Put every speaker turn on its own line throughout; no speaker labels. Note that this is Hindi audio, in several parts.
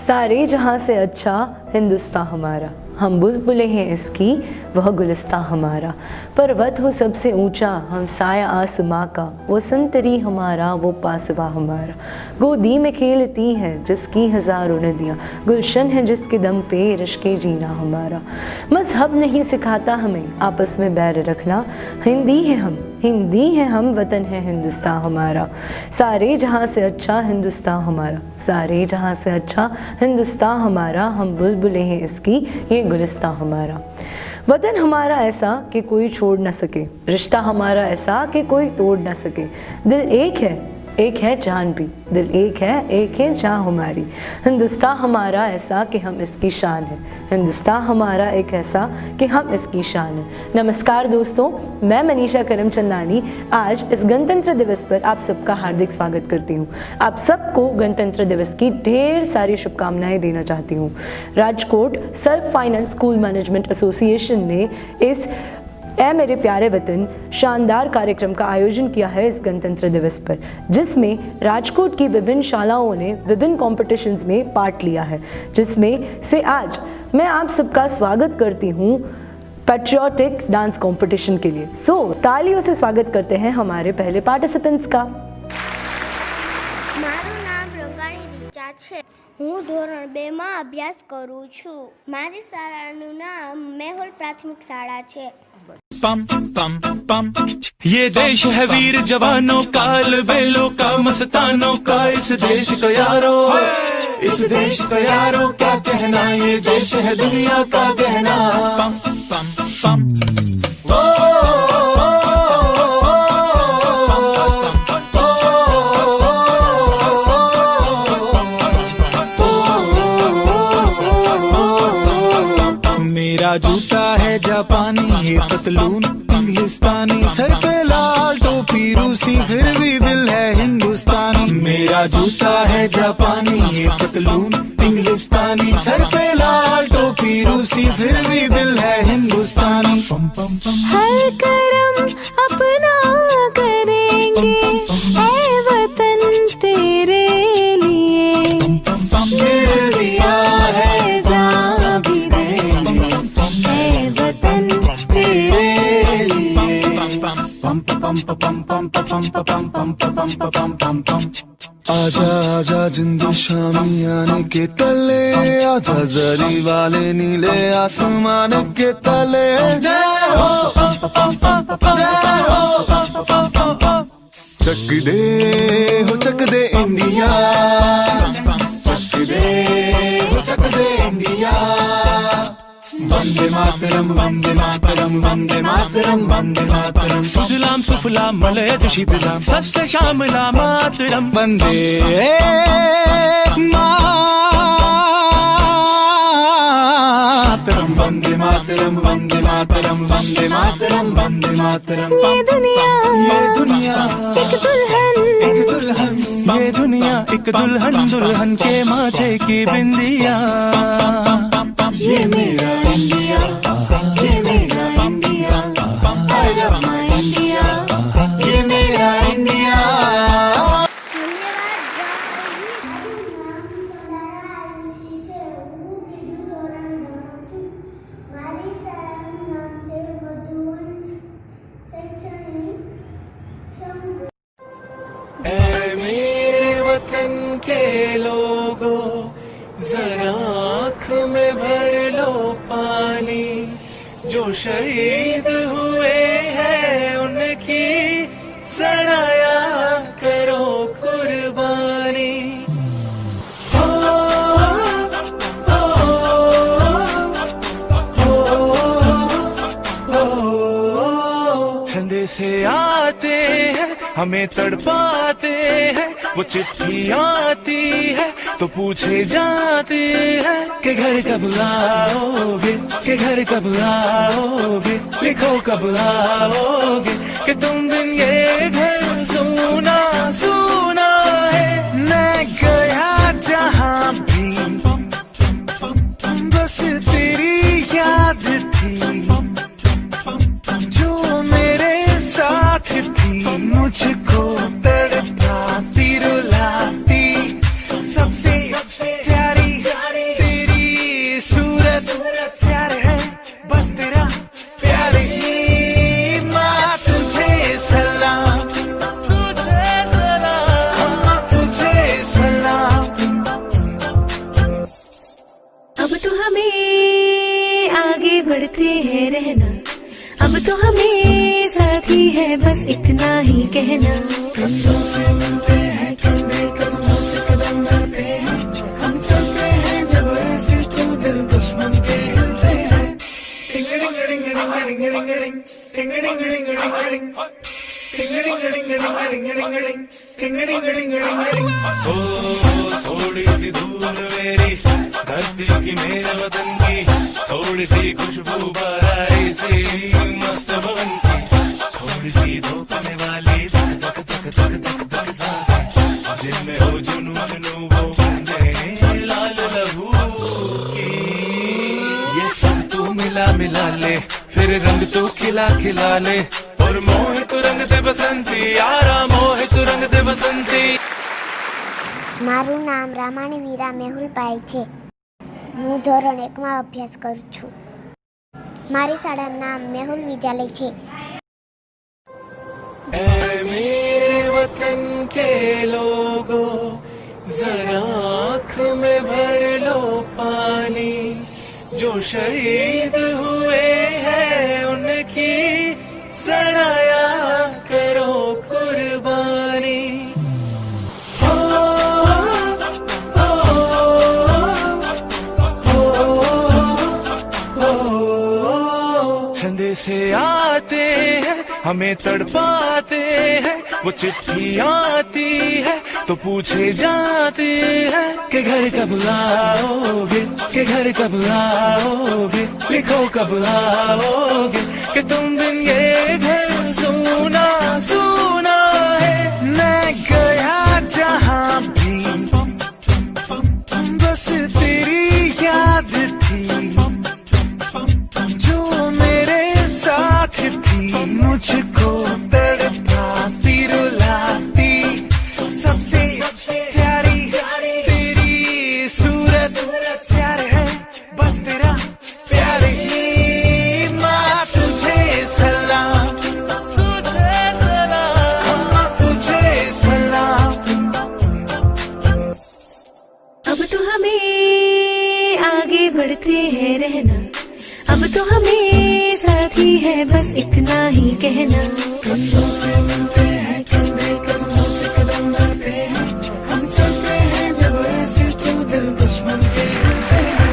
सारे जहाँ से अच्छा हिंदुस्तान हमारा, हम बुलबुलें हैं इसकी वह गुलिस्तां हमारा। पर्वत हो सबसे ऊंचा हम साया आसमां का, वो संतरी हमारा वो पासवा हमारा। गोदी में खेलती हैं जिसकी हज़ारों नदियाँ, गुलशन है जिसके दम पे रश्के जीना हमारा। मजहब नहीं सिखाता हमें आपस में बैर रखना, हिंदी है हम वतन है हिंदुस्तान हमारा। सारे जहाँ से अच्छा हिंदुस्तान हमारा, सारे जहाँ से अच्छा हिंदुस्तान हमारा, हम बुलबुलें हैं इसकी ये गुलिस्तां हमारा। वतन हमारा ऐसा कि कोई छोड़ ना सके, रिश्ता हमारा ऐसा कि कोई तोड़ ना सके। दिल एक है जान भी, दिल एक है जान हमारी। हिंदुस्तान हमारा ऐसा कि हम इसकी शान है, हिंदुस्तान हमारा एक ऐसा कि हम इसकी शान है। नमस्कार दोस्तों, मैं मनीषा करमचंदानी आज इस गणतंत्र दिवस पर आप सबका हार्दिक स्वागत करती हूँ। आप सबको गणतंत्र दिवस की ढेर सारी शुभकामनाएं देना चाहती हूँ। Rajkot self finance school management association ने इस ऐ मेरे प्यारे वतन शानदार कार्यक्रम का आयोजन किया है इस गणतंत्र दिवस पर, जिसमें राजकोट की विभिन्न शालाओं ने विभिन्न कॉम्पिटिशन्स में पार्ट लिया है, जिसमें से आज मैं आप सबका स्वागत करती हूँ पैट्रियोटिक डांस कंपटीशन के लिए। तालियों से स्वागत करते हैं हमारे पहले पार्टिसिपेंट्स का।
મારું નામ રંગાણી રીચા છે। હું ધોરણ 2 માં અભ્યાસ કરું છું। મારી શાળાનું નામ મેહોલ પ્રાથમિક શાળા છે।
पम पम पम ये देश है वीर जवानों का, अलबेलों का, मस्तानों का। इस देश का यारो, इस देश का यारो क्या कहना, ये देश है दुनिया का गहना। पम पम पम मेरा जूता है जापानी, ये पतलून इंग्लिस्तानी, सर पे लाल टोपी रूसी, फिर भी दिल है हिंदुस्तानी। मेरा जूता है जापानी, ये पतलून इंग्लिस्तानी, सर पे लाल टोपी रूसी, फिर भी दिल है हिंदुस्तानी। पम पम पम
हर करम अपना करेंगे ऐ वतन तेरे लिए, दिल दिया है जान भी देंगे ऐ वतन तेरे लिए।
पम पम पम पम पम पम पम पम पम पम
आजा आजा जिंद शामी आने के तले, आजा जरी वाले नीले आसमान के तले। जय हो चक दे इंडिया, चक दे इंडिया। वंदे मातरम वंदे मातरम वंदे मातरम वंदे मातरम।
सुजलाम सुफलाम मलयज शीतलाम सस्य श्यामला मातरम। वंदे मातरम वंदे मातरम वंदे मातरम वंदे मातरम वंदे मातरम।
ये दुनिया एक दुल्हन,
ये दुनिया एक दुल्हन, दुल्हन के माथे की बिंदिया।
ये मेरा इंडिया, ये मेरा India, I love my India, ये मेरा इंडिया।
ऐ मेरे वतन के लोगों, जरा आँख में भर लो पानी, जो शहीद हुए हैं उनकी सराया करो कुर्बानी। संदेशे आते हैं हमें तड़पाते हैं, वो चिट्ठी आती है तो पूछे जाते हैं कि घर कब आओगे, कि घर कब आओगे, लिखो कब आओगे, कि तुम दिन ये घर सुना सुना है। मैं गया जहाँ भी बस तेरी याद थी, जो मेरे साथ थी, मुझको तड़पाती रुलाती, सबसे प्यारी
साथी है बस इतना ही कहना।
कंधों से मिलते हैं कंधे कंधों से कदम बढ़ते हैं, हम चलते हैं जब ऐसे तो दिल दुश्मन के हिलते हैं। टिंग डिंग डिंग डिंग डिंग डिंग डिंग टिंग डिंग डिंग डिंग डिंग टिंग डिंग डिंग डिंग डिंग डिंग टिंग डिंग डिंग डिंग डिंग। ओ थोड़ी सी धूल मेरी धरती की मेरे वतन की, थोड़ी सी खुशबू बहारी सी मस्त पवन की, थोड़ी सी धोखने वाली धक धक धक धक धक धक सांसें, जिनमें हो जुनू जुनू वो बंदे लाल लहू की। ये सब तू मिला मिला ले, फिर रंग तू खिला खिला ले, और मोहित रंग दे बसंती यारा मोहित रंग दे बसंती।
મારું નામ રામાણી વીરા મેહુલભાઈ છે. હું ધોરણ 1માં અભ્યાસ કરું છું. મારી શાળાનું નામ મેહુલ વિદ્યાલય છે.
ऐ मेरे वतन के लोगों, जरा आँख में भर लो पानी, जो शहीद हुए हैं उनकी जरा याद करो कुर्बानी। से आते हैं हमें तड़पाते हैं, वो चिट्ठी आती है तो पूछे जाते हैं कि घर कब आओगे, कि घर कब आओगे, लिखो कब आओगे, कि तुम बिन ये घर सुना सुना है। मैं गया जहाँ भी बस तेरी याद थी, जो मेरे साथ थी, मुझको तड़पाती रुलाती, सबसे प्यारी तेरी सूरत, प्यार है बस तेरा प्यार ही। माँ तुझे सलाम, तुझे सलाम, माँ तुझे सलाम।
अब तो हमें आगे बढ़ते हैं रहना, अब तो हमें साथी है बस इतना ही कहना।
कंधों से मिलते हैं कंधे कंधों से कदम बढ़ते हैं, हम चलते हैं जब ऐसे तो दिल दुश्मन के हिलते हैं।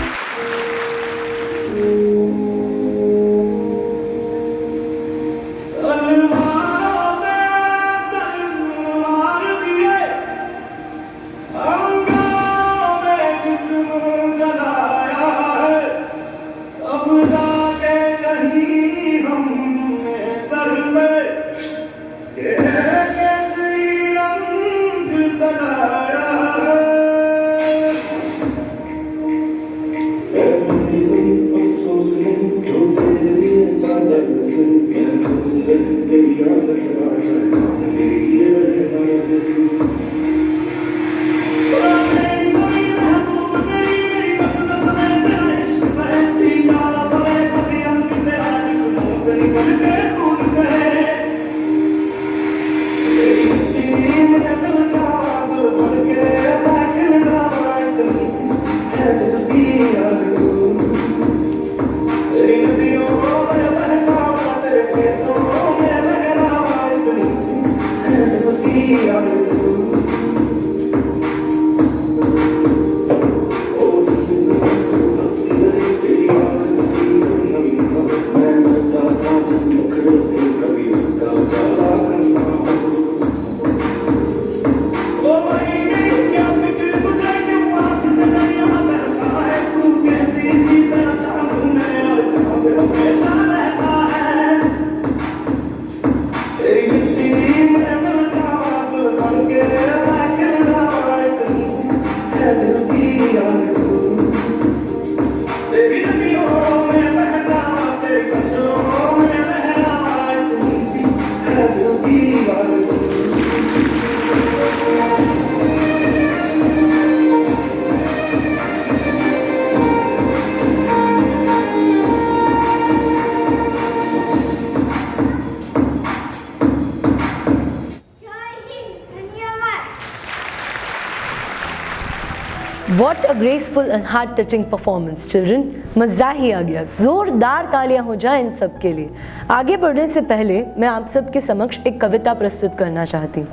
What a graceful and heart-touching performance, children. मज़ा ही आ गया. ज़ोरदार तालियां हो जाए इन सब के लिए. आगे बढ़ने से पहले मैं आप सब के समक्ष एक कविता प्रस्तुत करना चाहती हूँ.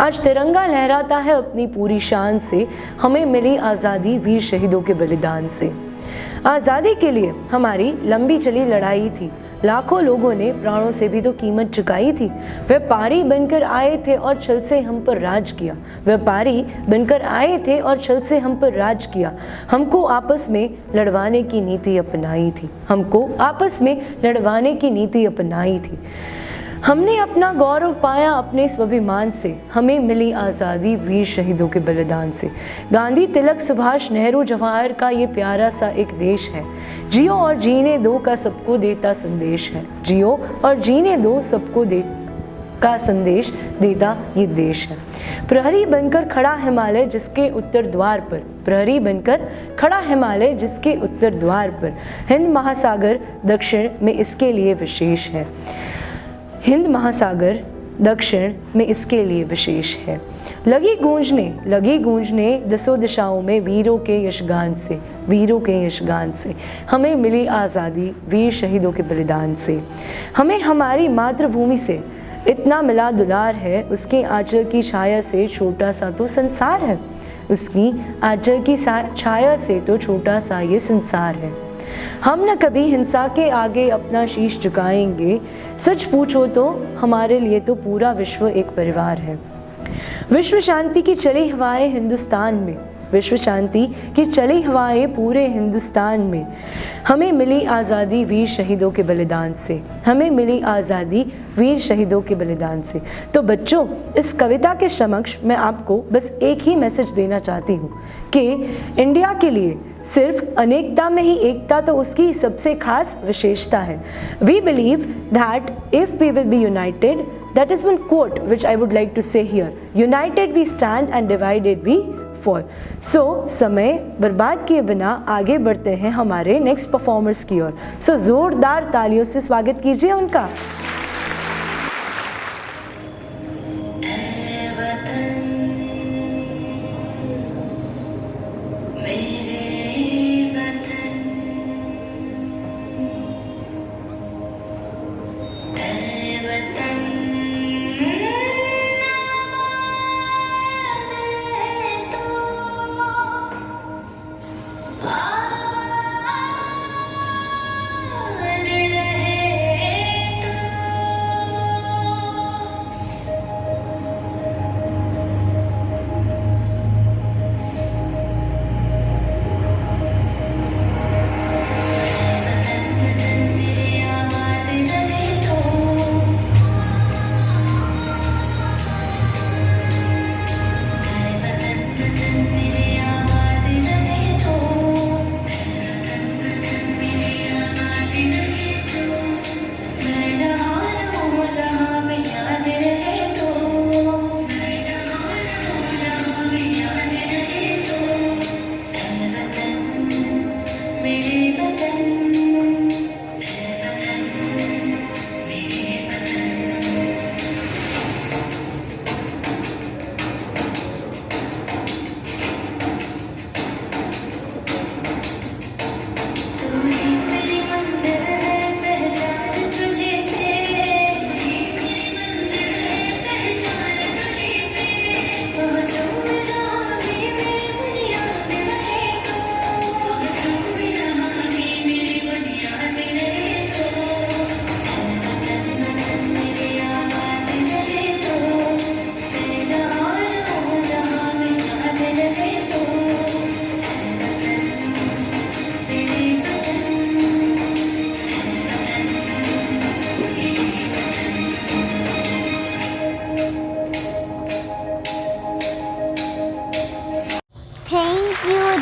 आज तिरंगा लहराता है अपनी पूरी शान से, हमें मिली आज़ादी वीर शहीदों के बलिदान से. आज़ादी के लिए हमारी लंबी चली लड़ाई थी, लाखों लोगों ने प्राणों से भी तो कीमत चुकाई थी. व्यापारी बनकर आए थे और छल से हम पर राज किया. व्यापारी बनकर आए थे और छल से हम पर राज किया. हमको आपस में लड़वाने की नीति अपनाई थी. हमको आपस में लड़वाने की नीति अपनाई थी. हमने अपना गौरव पाया अपने स्वाभिमान से, हमें मिली आज़ादी वीर शहीदों के बलिदान से. गांधी, तिलक, सुभाष, नेहरू, जवाहर का ये प्यारा सा एक देश है. जियो और जीने दो का सबको देता संदेश है. जियो और जीने दो सबको का संदेश देता ये देश है. प्रहरी बनकर खड़ा हिमालय जिसके उत्तर द्वार पर, प्रहरी बनकर खड़ा हिमालय जिसके उत्तर द्वार पर, हिंद महासागर दक्षिण में इसके लिए विशेष है. हिंद महासागर दक्षिण में इसके लिए विशेष है. लगी गूंजने दसों दिशाओं में वीरों के यशगान से, वीरों के यशगान से. हमें मिली आज़ादी वीर शहीदों के बलिदान से. हमें हमारी मातृभूमि से इतना मिला दुलार है, उसके आंचल की छाया से छोटा सा तो संसार है. उसकी आंचल की छाया से तो छोटा सा ये संसार है. हम न कभी हिंसा के आगे अपना शीश झुकाएंगे. सच पूछो तो हमारे लिए तो पूरा विश्व एक परिवार है. विश्व शांति की चली हवाएं हिंदुस्तान में, विश्व शांति की चली हवाएं पूरे हिंदुस्तान में. हमें मिली आज़ादी वीर शहीदों के बलिदान से. हमें मिली आज़ादी वीर शहीदों के बलिदान से. तो बच्चों, इस कविता के समक्ष मैं आपको बस एक ही मैसेज देना चाहती हूँ कि इंडिया के लिए सिर्फ अनेकता में ही एकता तो उसकी सबसे खास विशेषता है. We believe that if we will be united, that is one quote which I would like to say here, united we stand and divided we fall. So समय बर्बाद किए बिना आगे बढ़ते हैं हमारे नेक्स्ट परफॉर्मर्स की ओर. सो जोरदार तालियों से स्वागत कीजिए उनका.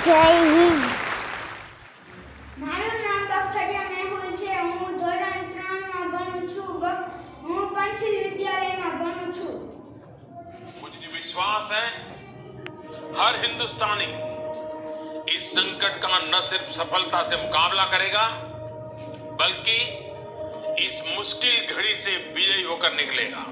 જય હિન્દ.
મારું નામ બખતરિયા મેહુલ છે. હું ધોરણ 3 માં ભણું છું. હું પંચશીલ વિદ્યાલયમાં ભણું છું.
मुझे विश्वास है हर हिंदुस्तानी इस संकट का न सिर्फ सफलता से मुकाबला करेगा बल्कि इस मुश्किल घड़ी से विजयी होकर निकलेगा.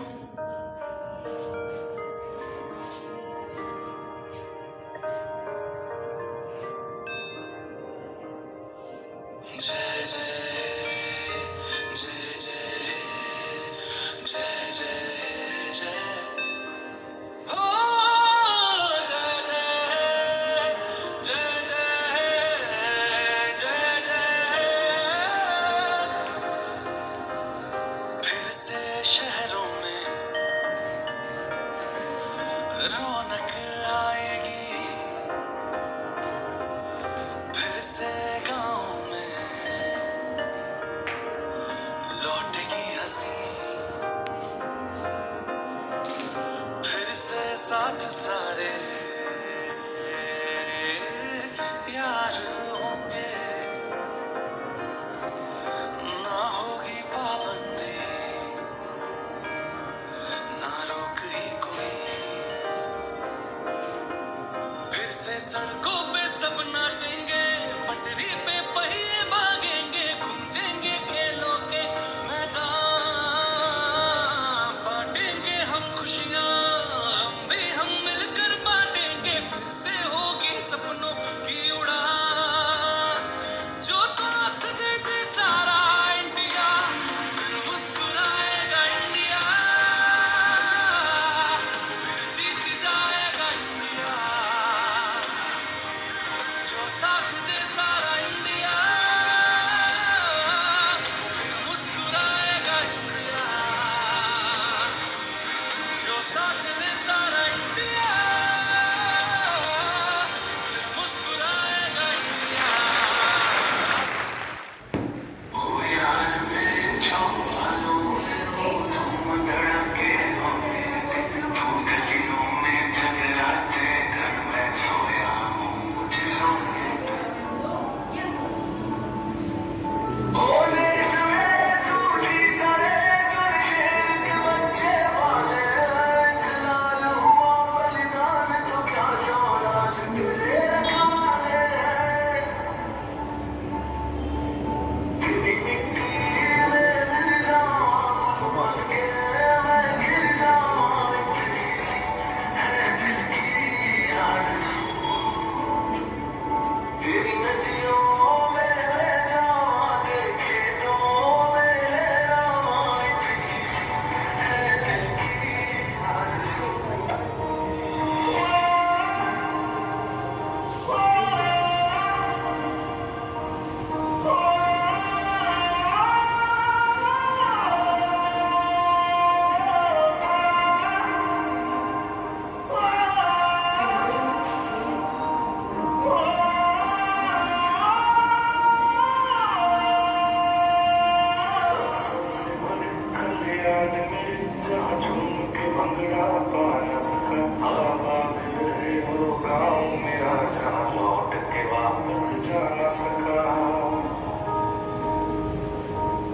सारे यार होंगे, ना होगी पाबंदी, ना रोक ही कोई। फिर से सड़कों पे सब नाचेंगे, पटरी पे पहिए भागेंगे, गूंजेंगे खेलों के मैदान, बांटेंगे हम खुशियां, हम भी हम मिलकर बांटेंगे। फिर से होगी सपनों की उड़ान, जो साथ दे दे सारा इंडिया, फिर मुस्कुराएगा इंडिया, फिर जीत जाएगा इंडिया। जो साथ दे सारा इंडिया, फिर मुस्कुराएगा इंडिया। जो साथ दे सारा इंडिया, फिर मुस्कुराएगा इंडिया। ओ यार मेरे चौपालों में वो तुम धड़के होंगे, तू गलियों में जगराते घर में सोया हूँ मुझे सोने दो। ओ देश में तू जीता रे कर शेर के बच्चे वाले, एक लाल हुआ बलिदान तो क्या शौलाद तेरे रखवाले। तेरी मिट्टी में मिल जाऊं बन के मैं गिर जाऊं, इतनी सी है दिल की आरज़ू। तेरी नदियों में बह जाऊं, तेरे खेतों में लहराऊं, इतनी सी है दिल की आरज़ू। खलियान में जहाँ झूम के भंगड़ा पा न सका, आबाद रहे वो गाँव मेरा जहाँ लौट के वापस जा न सका।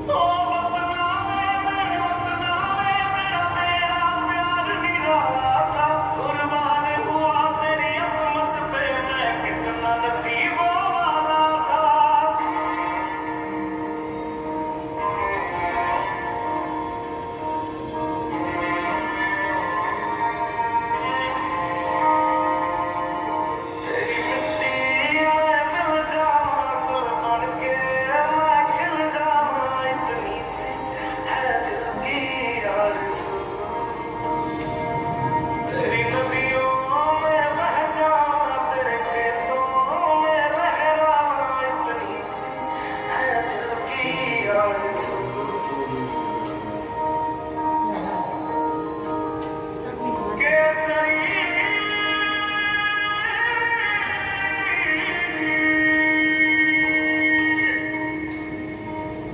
ओ वतना मेरे वतना तेरा मेरा प्यार निराला था, कुर्बान हुआ तेरी असमत पे मैं कितना नसीबों वाला था। तेरी मिट्टी में मिल जाऊं, गुल बन के मैं खिल जाऊं, इतनी सी है दिल की आरज़ू। तेरी नदियों में बह जाऊं, तेरे खेतों में लहराऊं, इतनी सी है दिल की आरज़ू।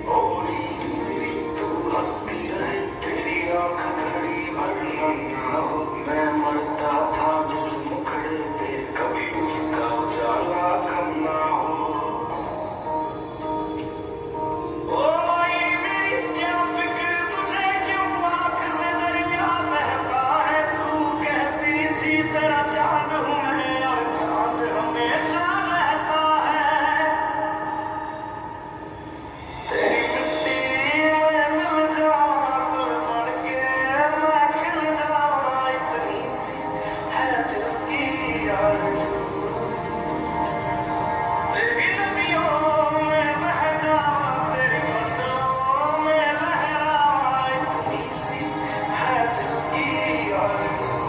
ओ हीर मेरी तू हंसती रहे, तेरी आँख घड़ी भर नम ना हो। मैं मरता था जिस मुखड़े पे, कभी उसका उजाला कम ना हो। ओ माई मेरी क्या फिक्र तुझे, क्यों आँख से दरिया बहता है। तू कहती थी तेरा चांद हूँ मैं, और चांद हमेशा रहता है। तेरी मिट्टी में मिल जाऊं, गुल बन के मैं खिल जाऊं, इतनी सी है दिल की आरज़ू। तेरी नदियों में बह जाऊं, तेरी फसलों में लहराऊं, इतनी सी है दिल की आरज़ू।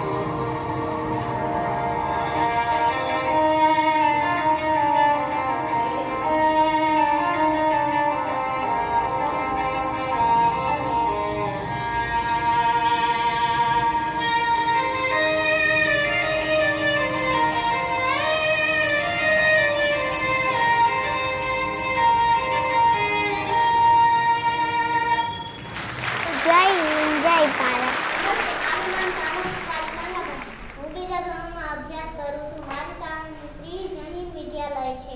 છે.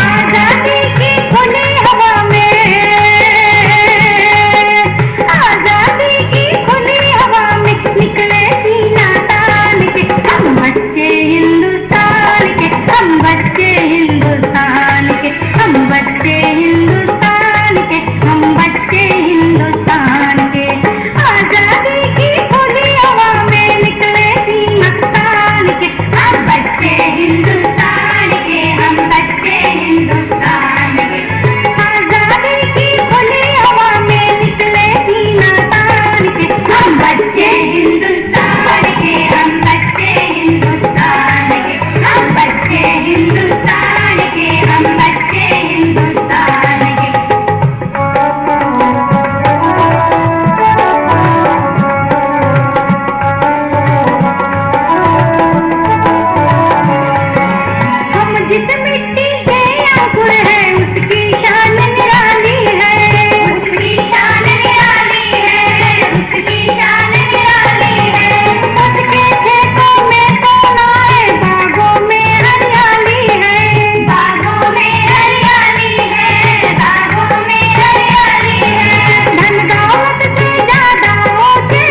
आजादी की खुली हवा में, आजादी की खुली हवा में निकले सीना तान के हम बच्चे हिंदुस्तान के, हम बच्चे हिंदुस्तान के, हम बच्चे हिंदुस्तान के, हम बच्चे हिंदुस्तान के. आजादी की खुली हवा में निकले सीना तान के हम बच्चे हिंदुस्तान के, हम बच्चे हिंदुस्तान के. आजादी की खुली हवा में निकले सीना तान के हम बच्चे हिंदुस्तान के, हम बच्चे हिंदुस्तान के, हम बच्चे हिंदुस्तान के, हम बच्चे हिंदुस्तान के. हम जिस मिट्टी के अंकुर हैं उसकी शान निराली है, उसकी शान निराली है, उसकी शान निराली है. उसके खेतों में सोना है, बागों में हरियाली है, बागों में हरियाली है, बागों में हरियाली है. धन दौलत से ज्यादा ऊंचे,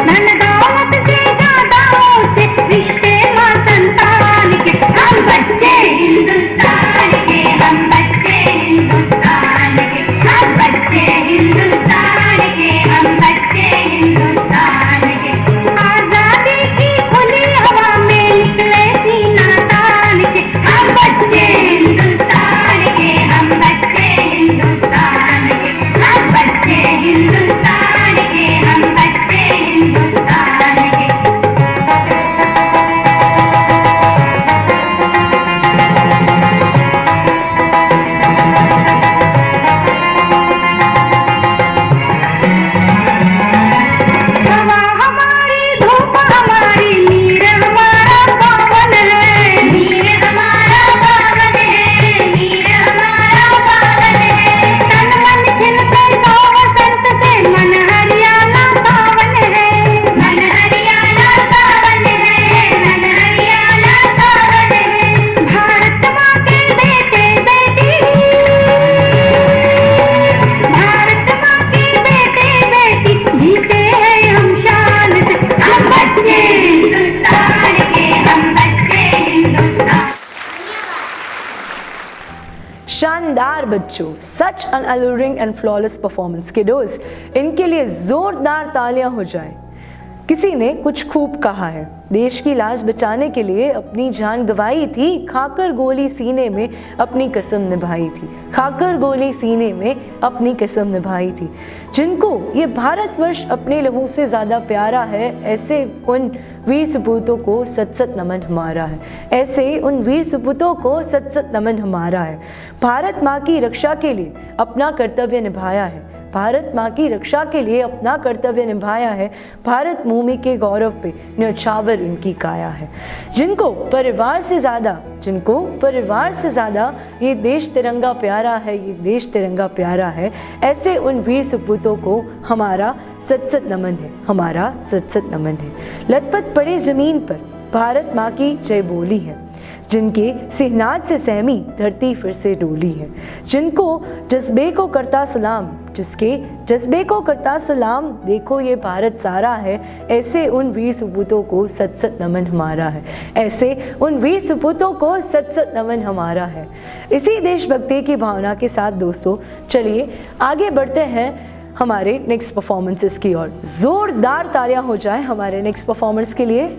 धन दौलत से ज्यादा ऊंचे रिश्ते मां संतान के हम बच्चे हिंदुस्तान के, हम बच्चे हिंदुस्तान के, हम बच्चे हिंदुस्तान के, हम बच्चे हिंदुस्तान के. आजादी की खुली हवा में निकले सीना तान के हम बच्चे हिंदुस्तान के, हम बच्चे हिंदुस्तान के, हम बच्चे हिंदुस्तान के, हम बच्चे हिंदुस्तान के. हवा हमारी, धूप हमारी, नीर हमारा पावन है, नीर हमारा पावन है, नीर हमारा पावन है. तन मन खिलते सौ वसंत से मन हरियाला सावन है, मन हरियाला सावन है, मन हरियाला सावन है. भारत माँ के बेटे बेटी, भारत माँ के बेटे बेटी जीते हैं हम शान से हम बच्चे हिंदुस्तान के, हम बच्चे हिंदुस्तान.
शानदार बच्चों, such an alluring and flawless performance के डोज, इनके लिए जोरदार तालियां हो जाएं. किसी ने कुछ खूब कहा है, देश की लाज बचाने के लिए अपनी जान गंवाई थी, खाकर गोली सीने में अपनी कसम निभाई थी, खाकर गोली सीने में अपनी कसम निभाई थी. जिनको ये भारतवर्ष अपने लहू से ज़्यादा प्यारा है, ऐसे उन वीर सपूतों को सत सत नमन हमारा है, ऐसे उन वीर सपूतों को सत सत नमन हमारा है. भारत माँ की रक्षा के लिए अपना कर्तव्य निभाया है, भारत माँ की रक्षा के लिए अपना कर्तव्य निभाया है. भारत भूमि के गौरव पे न्यौछावर उनकी काया है. जिनको परिवार से ज़्यादा ये देश तिरंगा प्यारा है, ये देश तिरंगा प्यारा है, ऐसे उन वीर सपूतों को हमारा सत सत नमन है, हमारा सत सत नमन है. लथपथ पड़े ज़मीन पर भारत माँ की जय बोली है, जिनके सिहनाद से सहमी धरती फिर से डोली है. जिनको जज्बे को करता सलाम, जिसके जज्बे को करता सलाम, देखो ये भारत सारा है, ऐसे उन वीर सपूतों को सत सत नमन हमारा है, ऐसे उन वीर सपूतों को सत सत नमन हमारा है. इसी देशभक्ति की भावना के साथ दोस्तों चलिए आगे बढ़ते हैं हमारे नेक्स्ट परफॉर्मेंसेस की ओर. जोरदार तालियां हो जाए हमारे नेक्स्ट परफॉर्मर्स के लिए.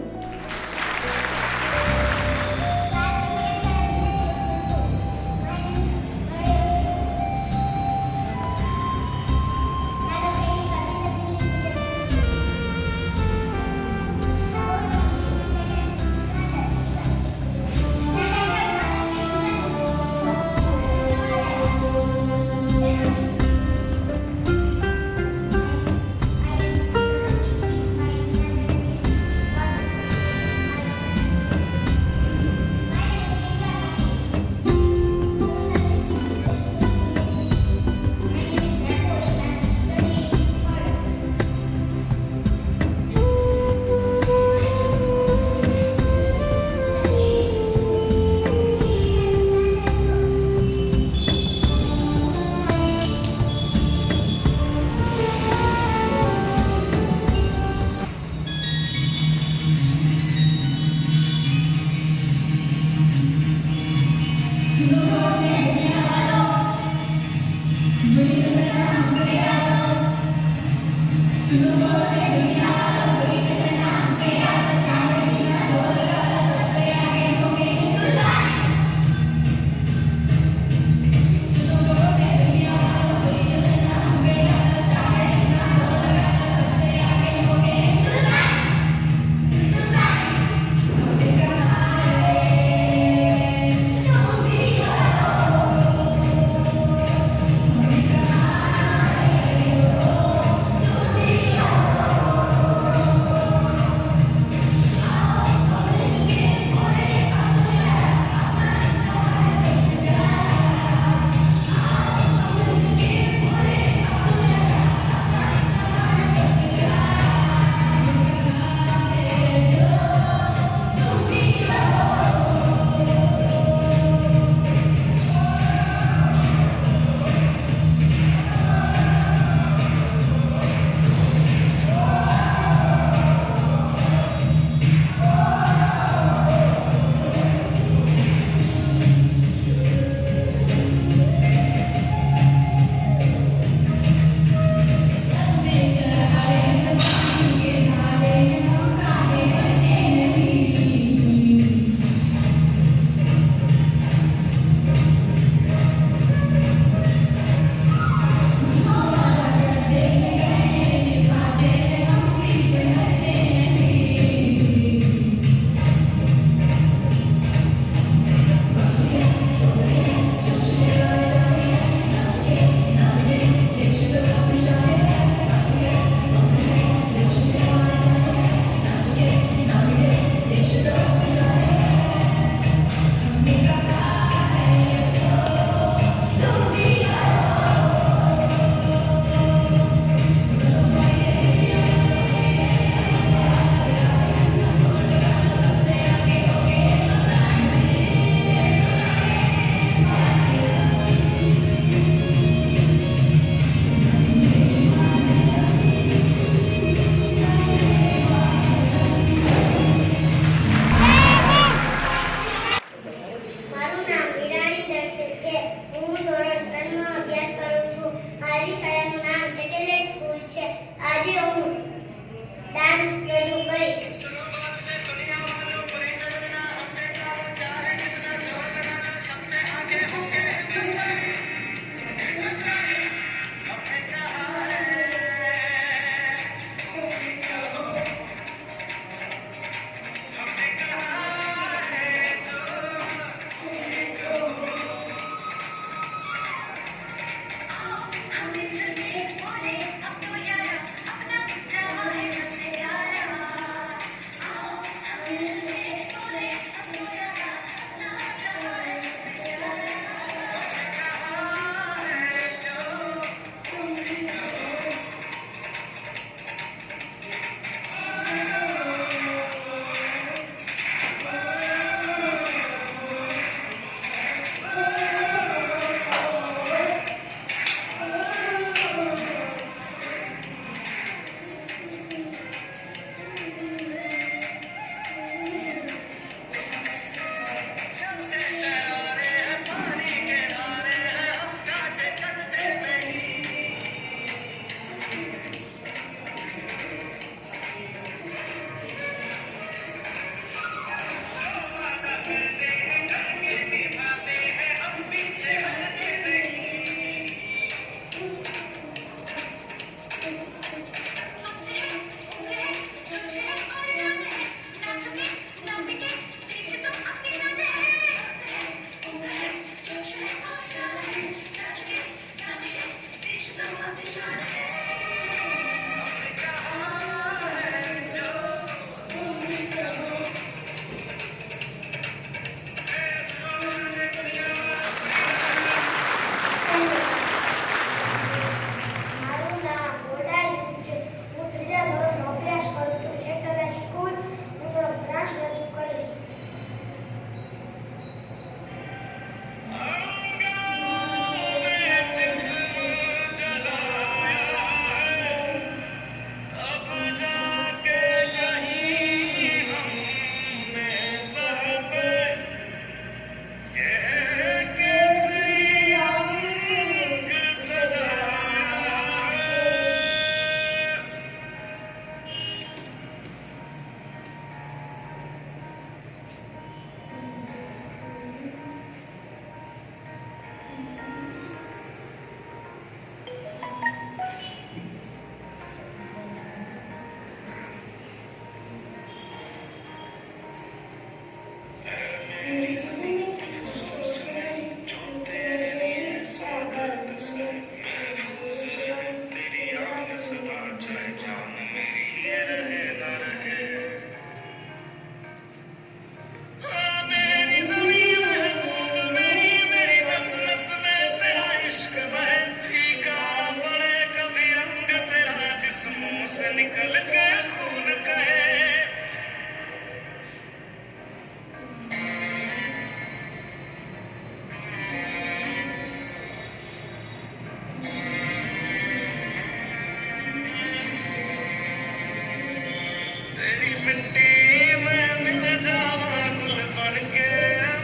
मिट्टी में मिल जावा, गुल बन के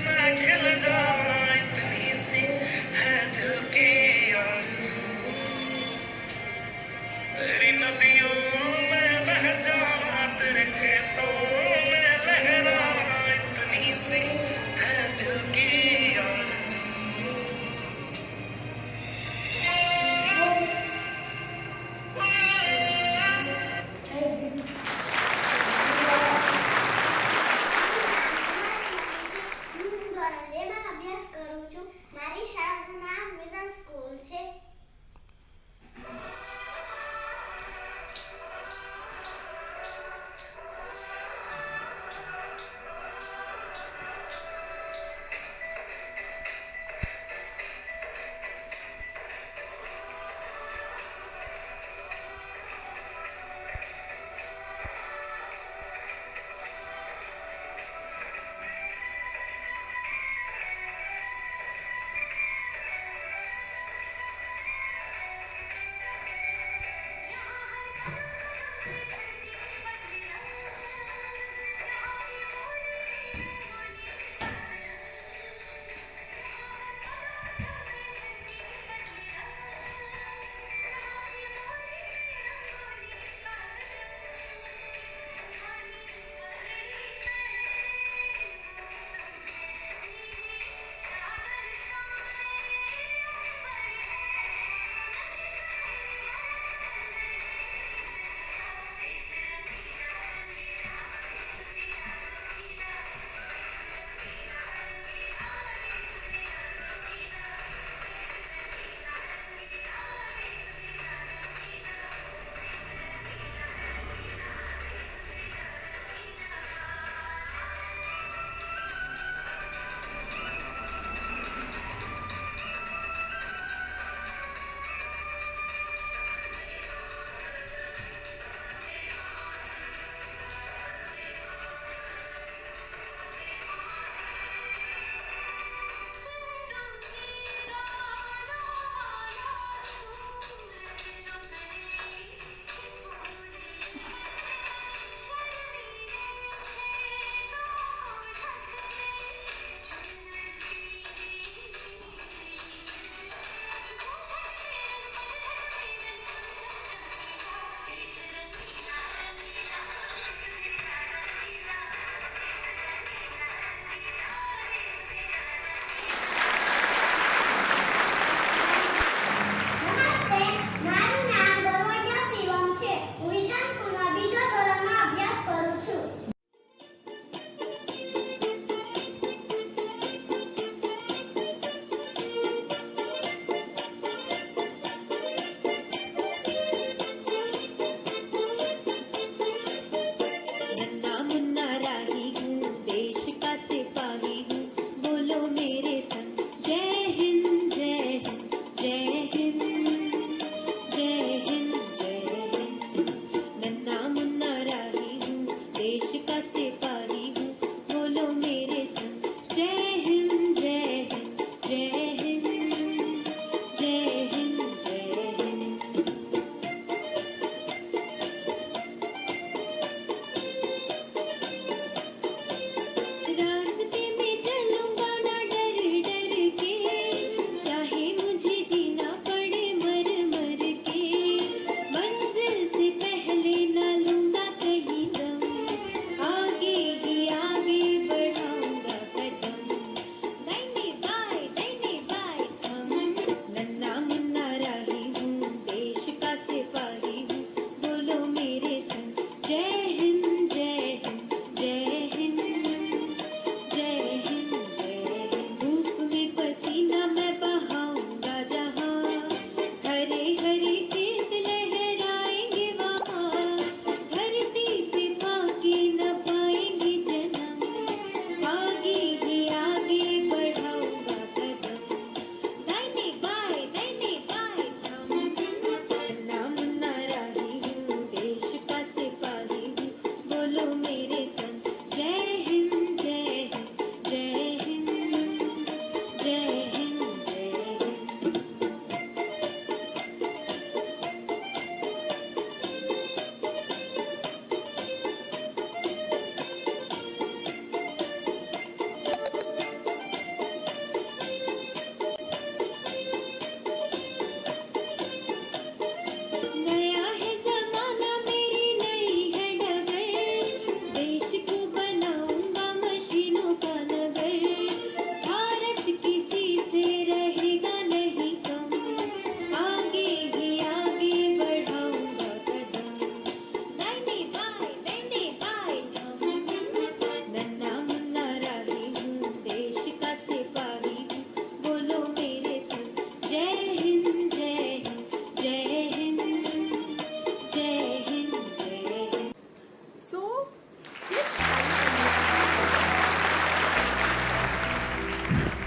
मैं खिल जावा, इतनी सी है दिल की आरज़ू। तेरी नदियों में बह जावा, तेरे खेतों में लहरावा, इतनी सी है दिल की आरज़ू।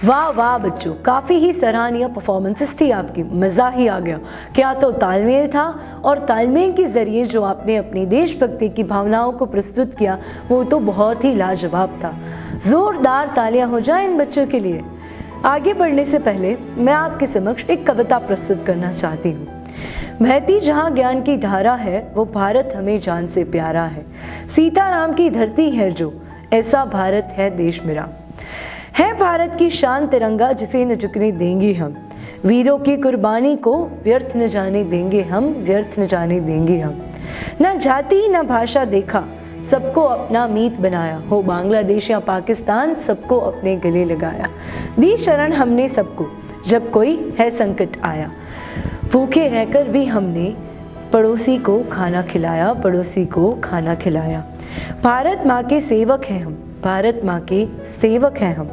वाह वाह बच्चों, काफ़ी ही सराहनीय परफॉर्मेंसेस थी आपकी, मज़ा ही आ गया। क्या तो तालमेल था, और तालमेल के ज़रिए जो आपने अपनी देशभक्ति की भावनाओं को प्रस्तुत किया वो तो बहुत ही लाजवाब था। ज़ोरदार तालियां हो जाएं इन बच्चों के लिए। आगे बढ़ने से पहले मैं आपके समक्ष एक कविता प्रस्तुत करना चाहती हूँ। बहती जहाँ ज्ञान की धारा है, वो भारत हमें जान से प्यारा है। सीताराम की धरती है जो, ऐसा भारत है देश मेरा। है भारत की शान तिरंगा, जिसे न झुकने देंगे हम। वीरों की कुर्बानी को व्यर्थ न जाने देंगे हम, व्यर्थ न जाने देंगे हम। न जाति न भाषा देखा, सबको अपना मीत बनाया। हो बांग्लादेश या पाकिस्तान, सबको अपने गले लगाया। दी शरण हमने सबको, जब कोई है संकट आया। भूखे रहकर भी हमने पड़ोसी को खाना खिलाया, पड़ोसी को खाना खिलाया। भारत माँ के सेवक हैं हम, भारत माँ के सेवक हैं हम।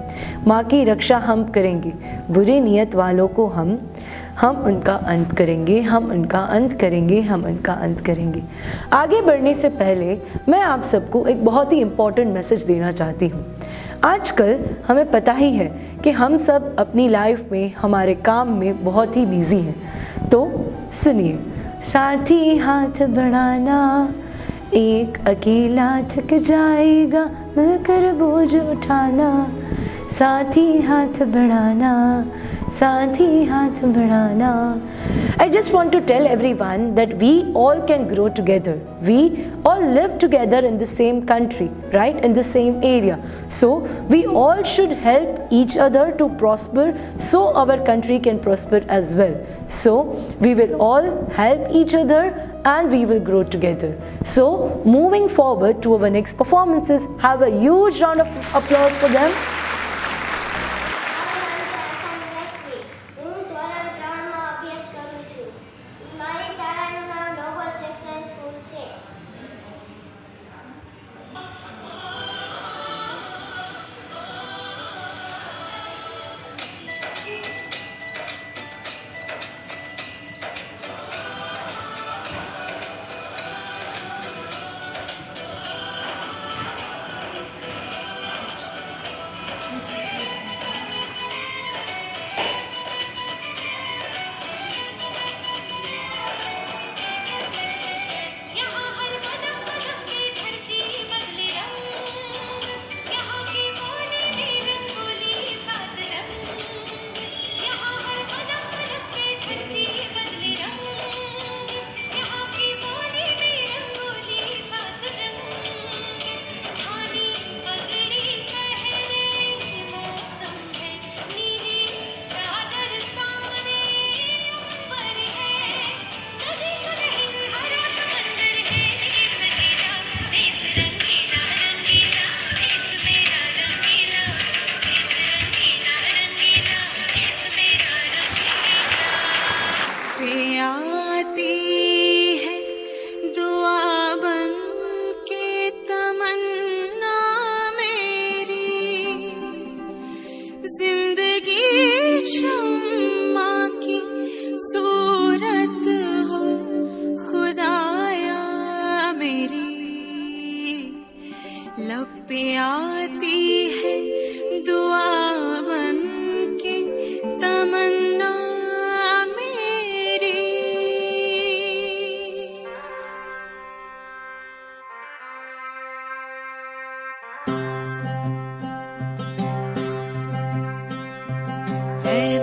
माँ की रक्षा हम करेंगे, बुरी नीयत वालों को हम उनका अंत करेंगे, हम उनका अंत करेंगे, हम उनका अंत करेंगे। आगे बढ़ने से पहले मैं आप सबको एक बहुत ही इम्पोर्टेंट मैसेज देना चाहती हूँ। आजकल हमें पता ही है कि हम सब अपनी लाइफ में, हमारे काम में बहुत ही बिजी हैं। तो सुनिए, साथी हाथ बढ़ाना, एक अकेला थक जाएगा, मिलकर बोझ उठाना। साथी हाथ बढ़ाना, साथी हाथ बढ़ाना। I just want to tell everyone that we all can grow together. We all live together in the same country, right? In the same area. So we all should help each other to prosper, so our country can prosper as well. So we will all help each other and we will grow together. So moving forward to our next performances, have a huge round of applause for them.
હું ધોરણ 3માં અભ્યાસ કરું છું. મારી શાળાનું નામ નોબલ સેક્શન સ્કૂલ છે.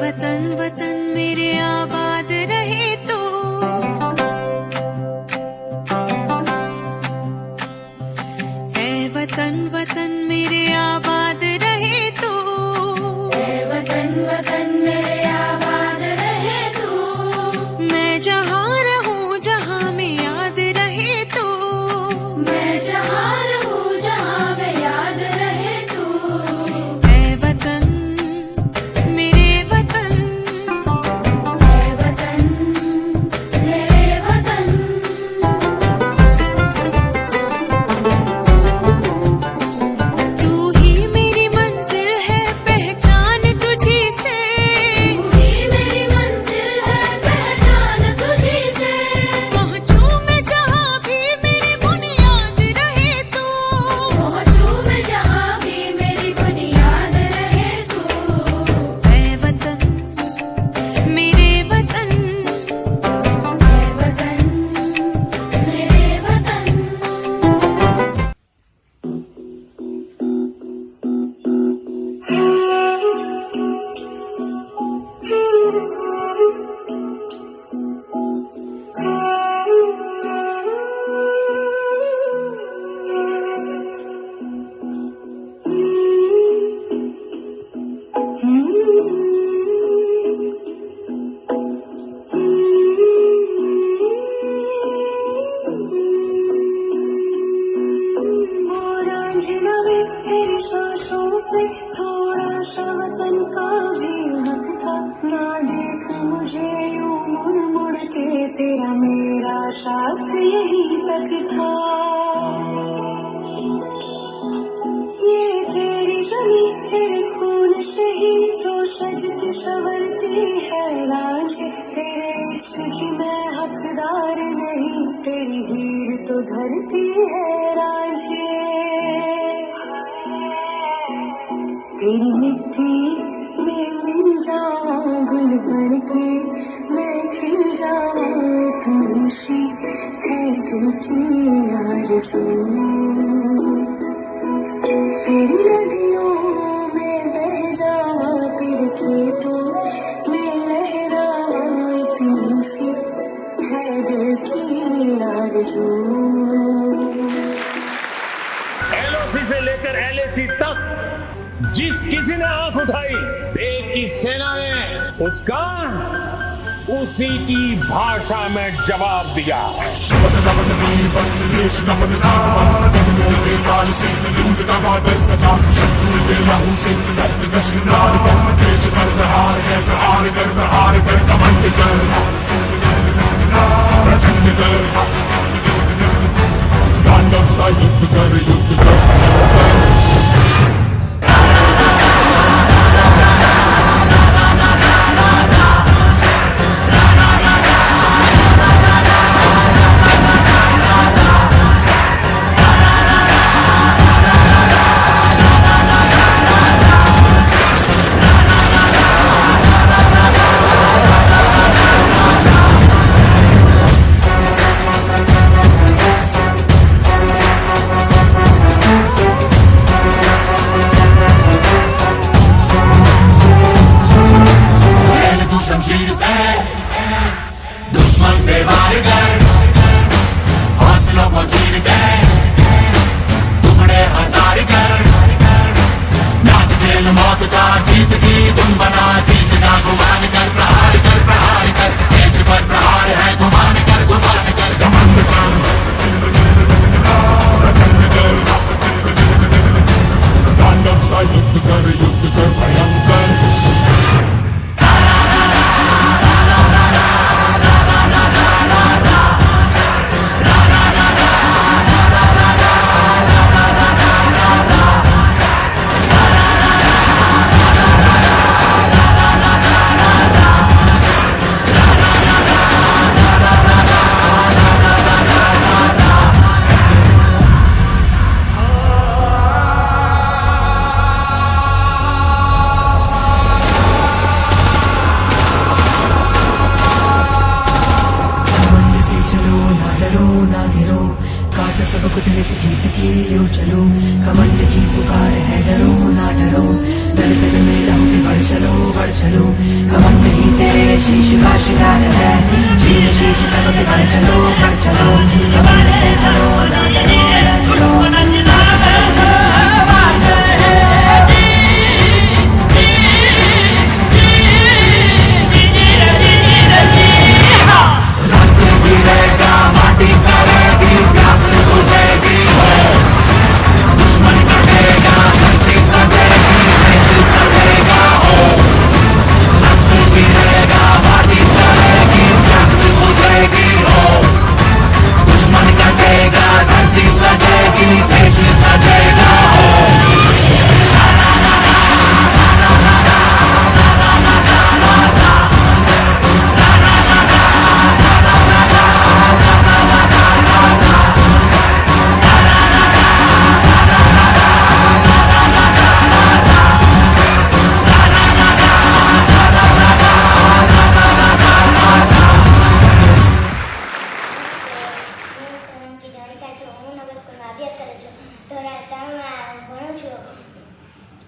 वतन वतन मेरे आबाद रहे तो, ऐ वतन वतन मेरे आबाद रहे तो, ऐ वतन वतन मेरे आबाद रहे तो। मैं जहाँ रहूँ जहाँ में याद रहे तो, मैं जहाँ रहूँ जहाँ में याद रहे तो। ऐ वतन मेरे वतन,
तेरा मेरा साथ यहीं तक था। ये तेरी गली तेरे खून से ही तो सजती संवरती है रांझे। तेरे इश्क की मैं हकदार नहीं, तेरी हीर तो धरती है रांझे। तेरी मिट्टी में मिल जाऊं गुल बन के, मैं खिल जाऊं तुम सी है दिल की आरज़ू। तेरी नदियों में बह जाऊं, तेरे खेतों में लहराऊं तुम सी है दिल की आरज़ू।
LOC से लेकर LAC तक जिस किसी ने आंख उठाई देश की सेना ने उसका उसी की भाषा में जवाब दिया।
युद्ध कर भयंकर। शमशीर से दुश्मन पे वार कर, हौसलों को चीर के टुकड़े हजार कर। नाच खेल मौत का जीत की तुम बना, जीत का गुमान कर। प्रहार कर देश पर प्रहार है, गुमान कर घमंड कर प्रचंड कर। तांडव सा युद्ध कर भयंकर।
सबको दिल से जीत के यूं चलो, कमंड की पुकार है डरो ना डरो। दल दल में लहू के बढ़ चलो, कमंड ही तेरे शीश का शिकार है। चीन शीश सबके बढ़ चलो, कमंड से चलो ना डरो ना डरो। सबको दिल से जीत के यूं चलो।
गिरेगा माटी करेगी, प्यास बुझेगी हो। दुश्मन कटेगा, धरती सजेगी, देश सजेगा हो। रक्त गिरेगा, माटी करेगी, प्यास बुझेगी हो। दुश्मन कटेगा, धरती सजेगी, देश सजेगा हो।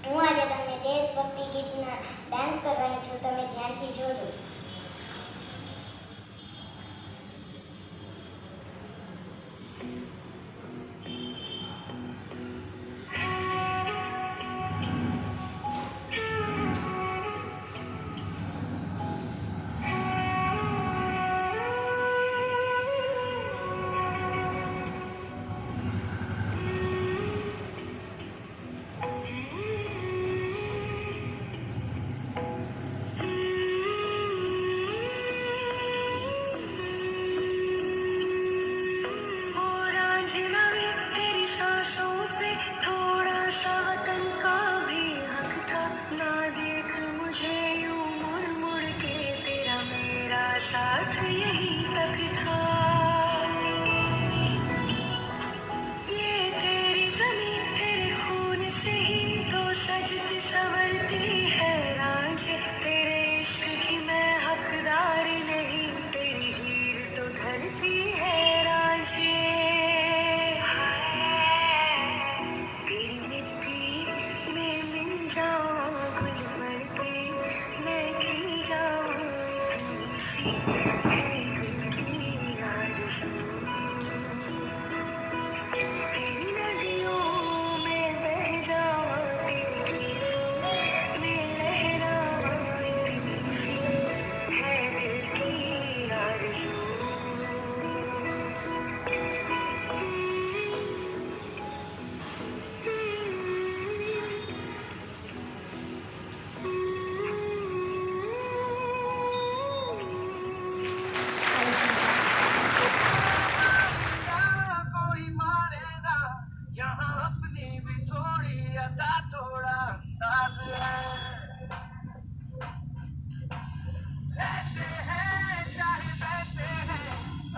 હું આજે તમને દેશભક્તિ ગીતના ડાન્સ કરવાની છું, તમે ધ્યાનથી જોજો.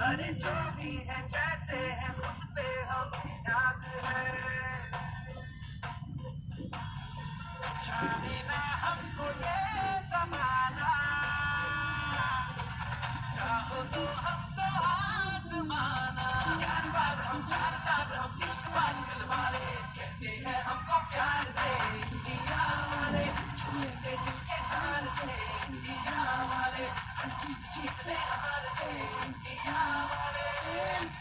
अरे जो भी है जैसे है खुद पे हम नाज है चाहे ना हमको ये जमाना चाहो तो हमको आसमाना यार बात हम चार साज हम इश्क बात दिल वाले कहते हैं हमको प्यार से इंडिया वाले छूएंगे दिल के हार से इंडिया वाले जीत ले हार से इंडिया वाले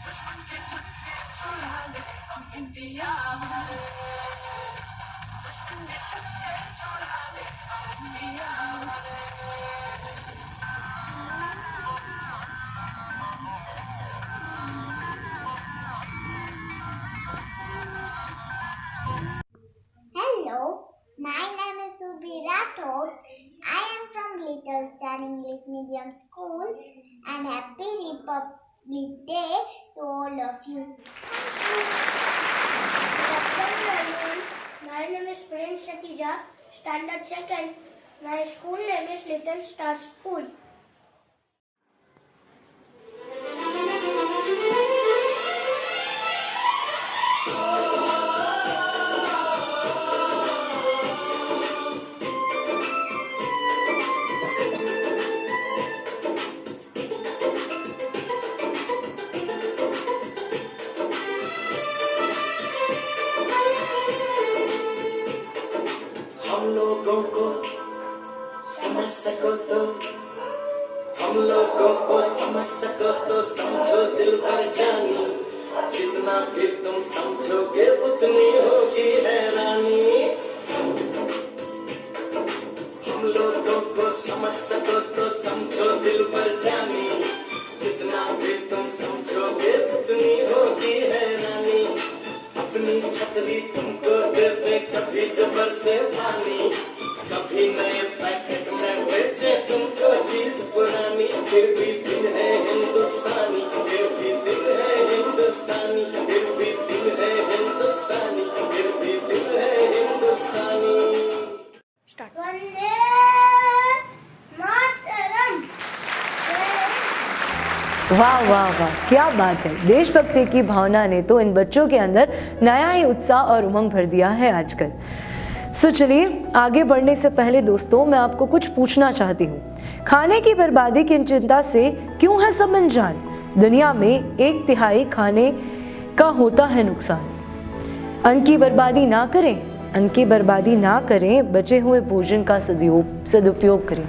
दुश्मन के छक्के छुड़ा ले हम इंडिया वाले दुश्मन के छक्के छुड़ा ले हम इंडिया वाले
Hello, my name is Subi Rathod. I am from Little Star English Medium School and happy Republic Day to all of you.
My name is Prince Satija, Standard 2nd. My school name is Little Star School.
हम लोगों को समझ सको तो हम लोगों को समझ सको तो समझो दिल भर जानी जितना भी तुम समझोगे उतनी होगी हैरानी हम लोगों को समझ सको तो समझो दिल भर जानी जितना भी तुम समझोगे उतनी होगी हैरानी अपनी छतरी तुमको दे दे कभी जबर से पानी कभी नए पैकेट में बेचे तुमको चीज पुरानी फिर भी दिल है हिंदुस्तानी फिर भी दिल है हिंदुस्तानी फिर भी दिल है हिंदुस्तानी फिर भी दिल है हिंदुस्तानी
वंदे मातरम।
वाह वाह वाह, क्या बात है। देशभक्ति की भावना ने तो इन बच्चों के अंदर नया ही उत्साह और उमंग भर दिया है आजकल। सो चलिए आगे बढ़ने से पहले दोस्तों मैं आपको कुछ पूछना चाहती हूँ। खाने की बर्बादी की चिंता से क्यों है सब अनजान? दुनिया में 1/3 खाने का होता है नुकसान। अन्न की बर्बादी ना करें, अन्न की बर्बादी ना करें, बचे हुए भोजन का सदुपयोग करें।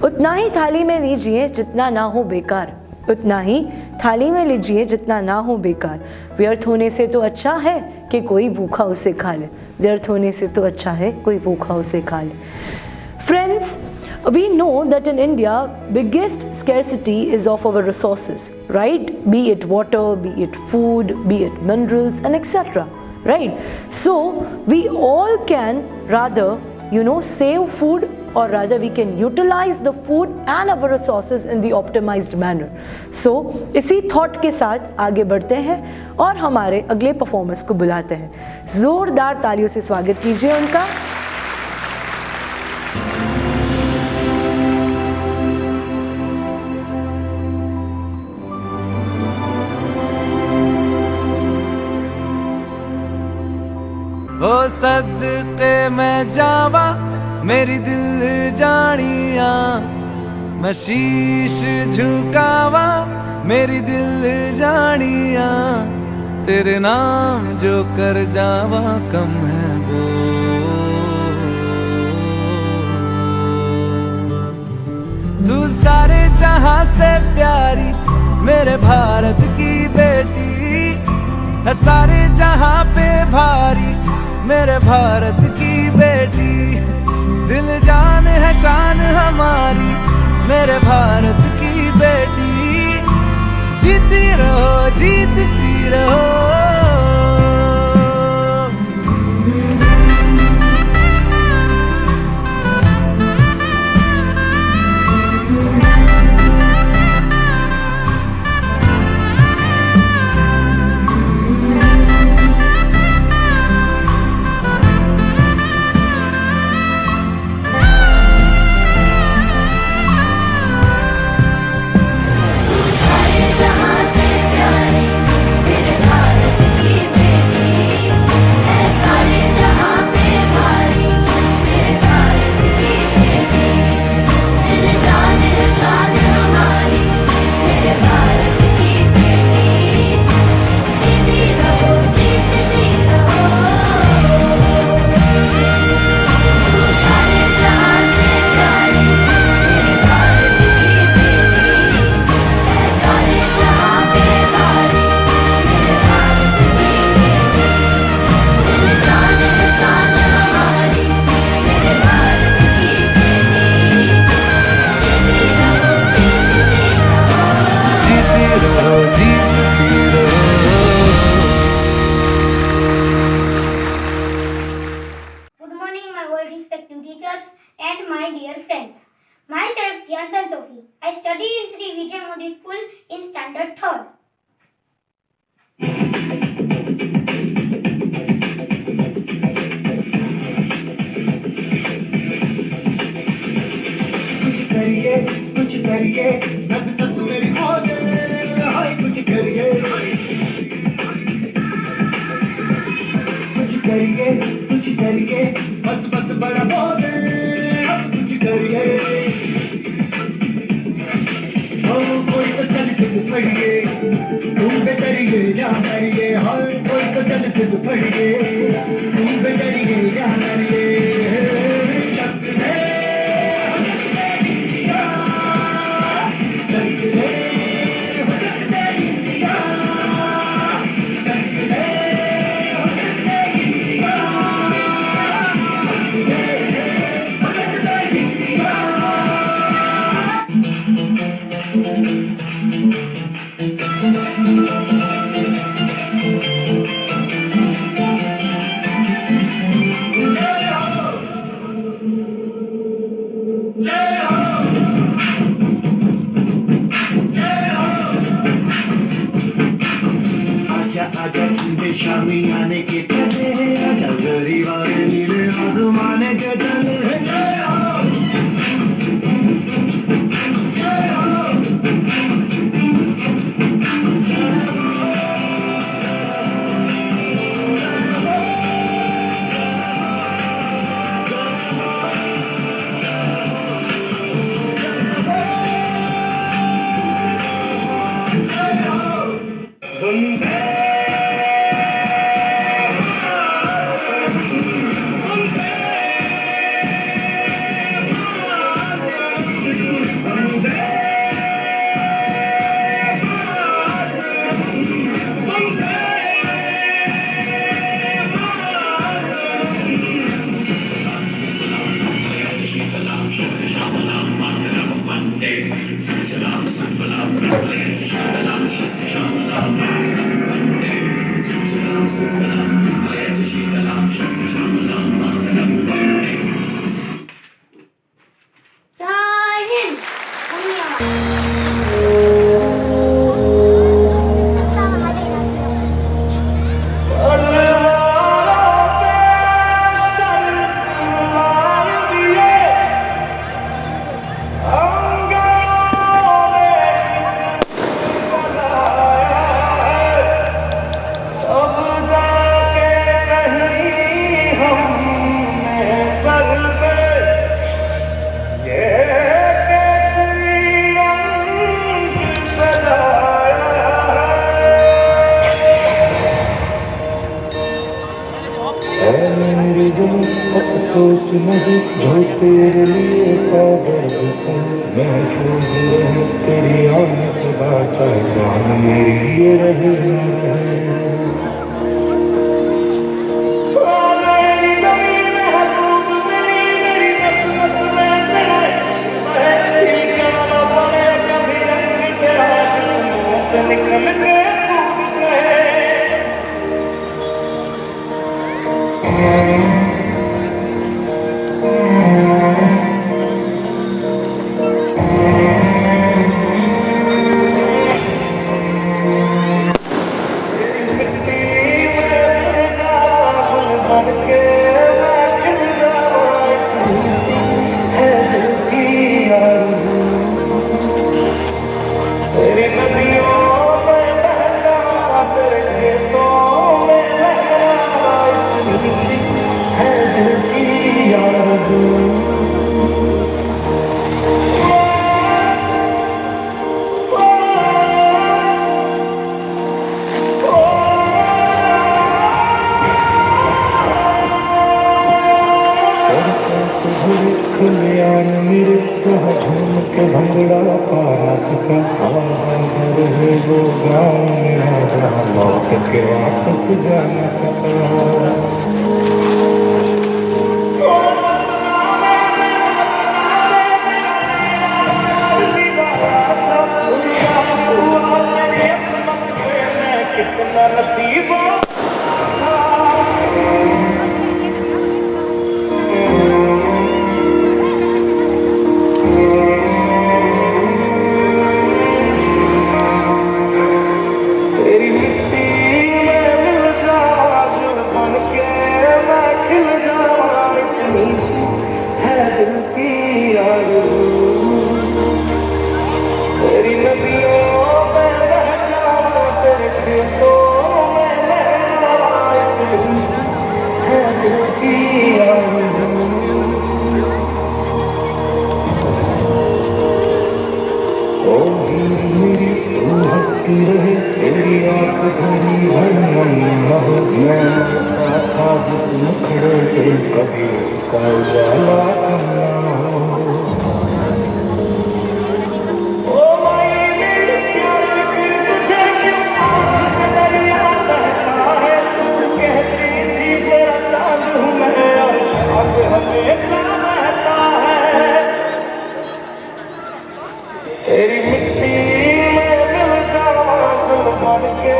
उतना ही थाली में लीजिए जितना ना हो बेकार, उतना ही थाली में लीजिए जितना ना हो बेकार। व्यर्थ होने से तो अच्छा है कि कोई भूखा उसे खा ले, व्यर्थ होने से तो अच्छा है कोई भूखा उसे खा ले। Friends, we know that in India, biggest scarcity is of our resources, right? Be it water, be it food, be it minerals, and etc. Right? So we all can rather, save food, or rather we can utilize the food and our resources in the optimized manner. So इसी thought के साथ आगे बढ़ते हैं और हमारे अगले परफॉर्मर्स को बुलाते हैं। जोरदार तालियों से स्वागत कीजिए उनका।
ओ सदके मैं जावा मेरी दिल जानिया, मैं शीश झुकावा मेरी दिल जानिया, तेरे नाम जो कर जावा कम है वो। तू सारे जहां से प्यारी मेरे भारत की बेटी है, सारे जहां पे भारी मेरे भारत की बेटी। दिल जान है शान हमारी मेरे भारत की बेटी। जीती रहो जीतती रहो।
सारे
थर्ड।
कुछ करिए नस नस मेरी खोजे हाय कुछ करिए बस बस बड़ा बोले अब कुछ करिए हो कोई तो चल सिद्ध पड़िए तुम बेचरिए जहाँ करिए हर कोई तो चल सिद्ध पड़िए तुम बेचरिए जहाँ करिए आजा चंदे शामी आने के पहले आजा जरी वाले नीले आसमाने के तले
जय हिंद।
अफसोस नहीं जो तेरे लिए सौ दर्द से महफूज रहे तेरी आन सदा चाहे जान मेरी ये रहे खुलियान मेरे जहाँ झूम के भंगड़ा पा ना सका रहे वो गाँव मेरा जहाँ लौट के वापस जा न सका कितना नसीब रहे तेरी आंख घड़ी भर नम न हो। मैं मरता था जिस मुखड़े पे कभी उसका उजाला कम न हो। ओ माई मेरी प्यार फिर तुझे क्यों आँख से दरिया बहता है। तू कहती थी तेरा चांद हूँ मैं और चांद हमेशा बहता है। तेरी मिट्टी में मिल जावा गुल बन के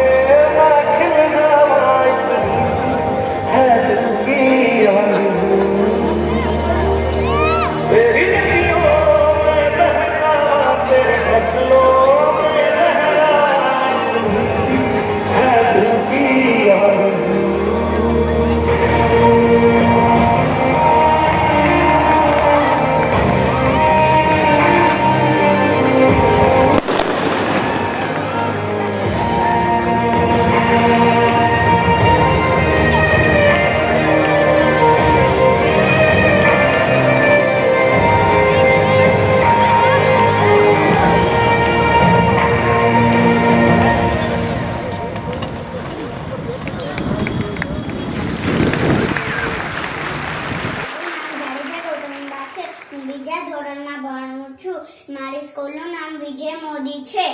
मैं खिल जावा। इतनी सी है दिल की आरज़ू। तेरी नदियों में बहना तेरे फसलों में लहरा। इतनी सी है दिल की आरज़ू।
હું બીજા ધોરણમાં ભણું છું. મારી સ્કૂલનું નામ વિજય મોદી છે.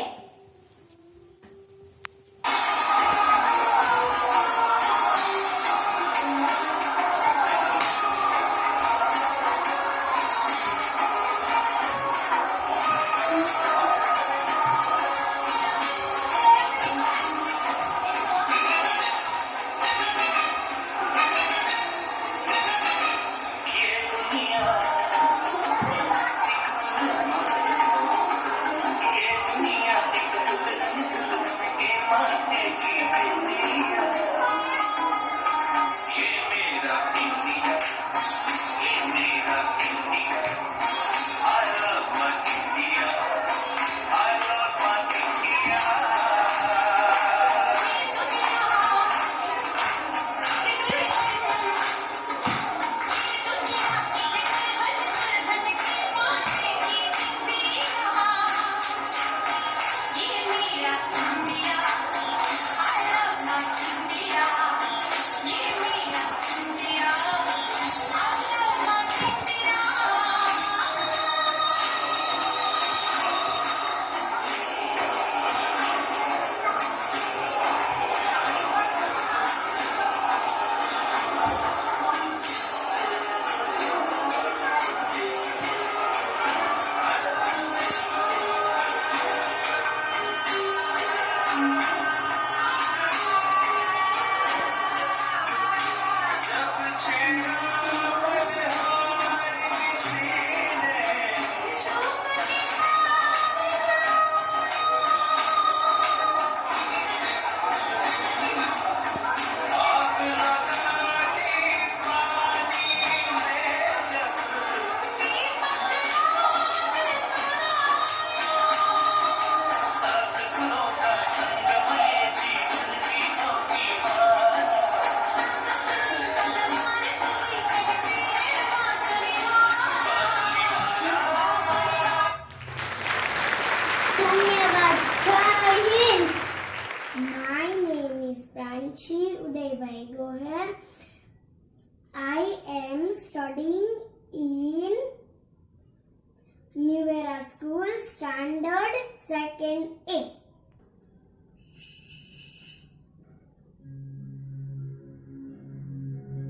Udaybai Gohar. I am studying in New Era School, Standard 2nd A.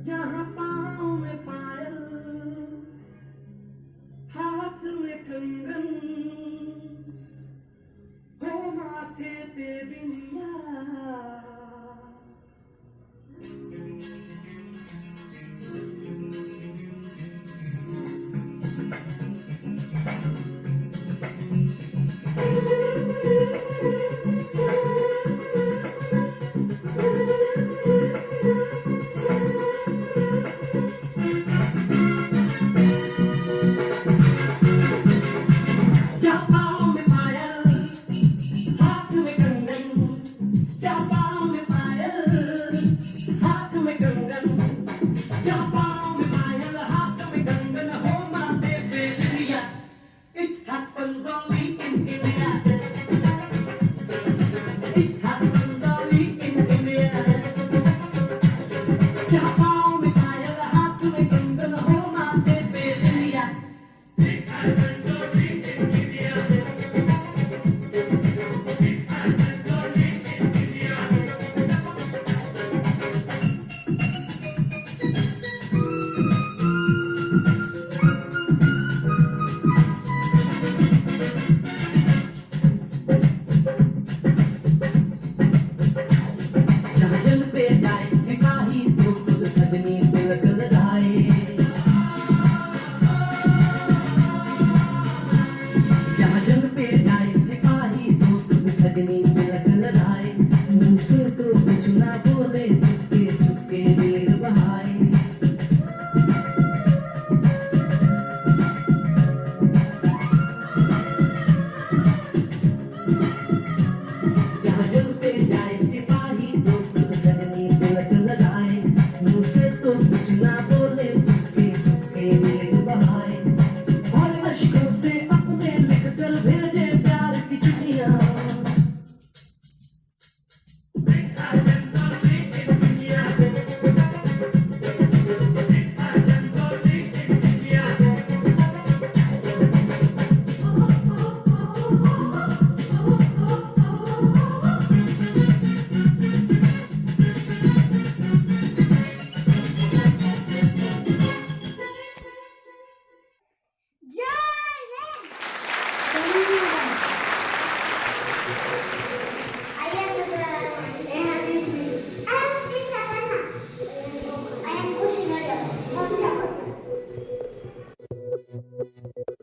जहाँ पाँव में पायल, हाथ में कंगन, हो माथे पे बिंदिया।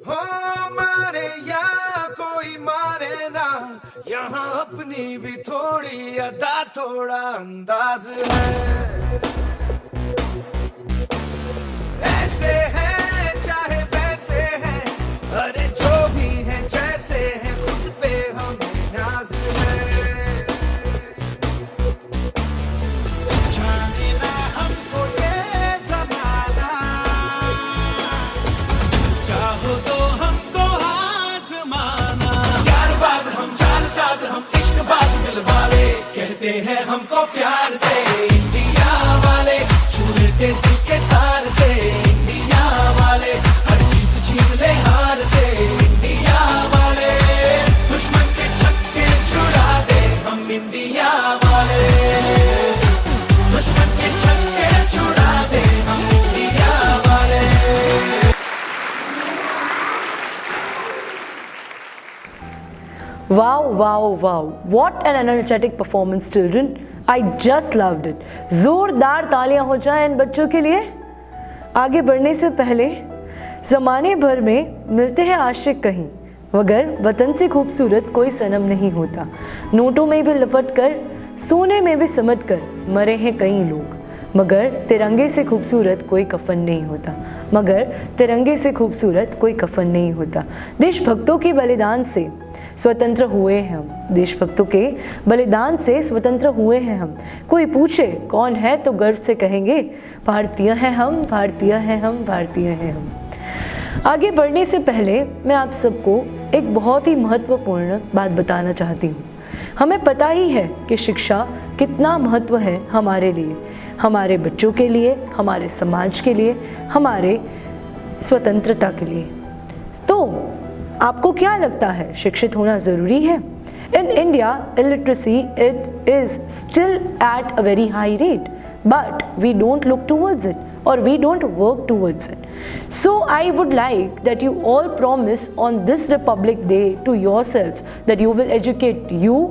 हो मारे या कोई मारे ना, यहाँ अपनी भी थोड़ी अदा थोड़ा अंदाज है। ऐसे हैं चाहे वैसे हैं, अरे जो भी हैं जैसे हैं, खुद पे हमें नाज है। जाने ना हमको ये जमाना, चाहो तो हमको आजमाना। यारबाज हम, चालसाज हम, इश्कबाज दिल वाले, कहते हैं हमको प्यार से इंडिया वाले, छू लेते दिल के तार से इंडिया वाले, हर जीत छीन ले हार से इंडिया वाले, दुश्मन के छक्के छुड़ा दे हम इंडिया वाले, दुश्मन के छक्के छुड़ा दे हम इंडिया वाले।
Wow, wow, wow. What an energetic performance, children. I just loved it. जोरदार तालियां हो जाएं इन बच्चों के लिए। आगे बढ़ने से पहले ज़माने भर में मिलते हैं आशिक कहीं, मगर वतन से खूबसूरत कोई सनम नहीं होता। नोटों में भी लिपट कर, सोने में भी सिमट कर मरे हैं कई लोग, मगर तिरंगे से खूबसूरत कोई कफन नहीं होता, मगर तिरंगे से खूबसूरत कोई कफन नहीं होता। देशभक्तों के बलिदान से स्वतंत्र हुए हैं हम, देशभक्तों के बलिदान से स्वतंत्र हुए हैं हम। कोई पूछे कौन है तो गर्व से कहेंगे भारतीय हैं हम, भारतीय हैं हम, भारतीय हैं हम। आगे बढ़ने से पहले मैं आप सबको एक बहुत ही महत्वपूर्ण बात बताना चाहती हूँ। हमें पता ही है कि शिक्षा कितना महत्व है हमारे लिए, हमारे बच्चों के लिए, हमारे समाज के लिए, हमारे स्वतंत्रता के लिए। तो आपको क्या लगता है, शिक्षित होना ज़रूरी है? In India, illiteracy it is still at a very high rate, but we don't look towards it or we don't work towards it. So I would like that you all promise on this Republic Day to yourselves that you will educate you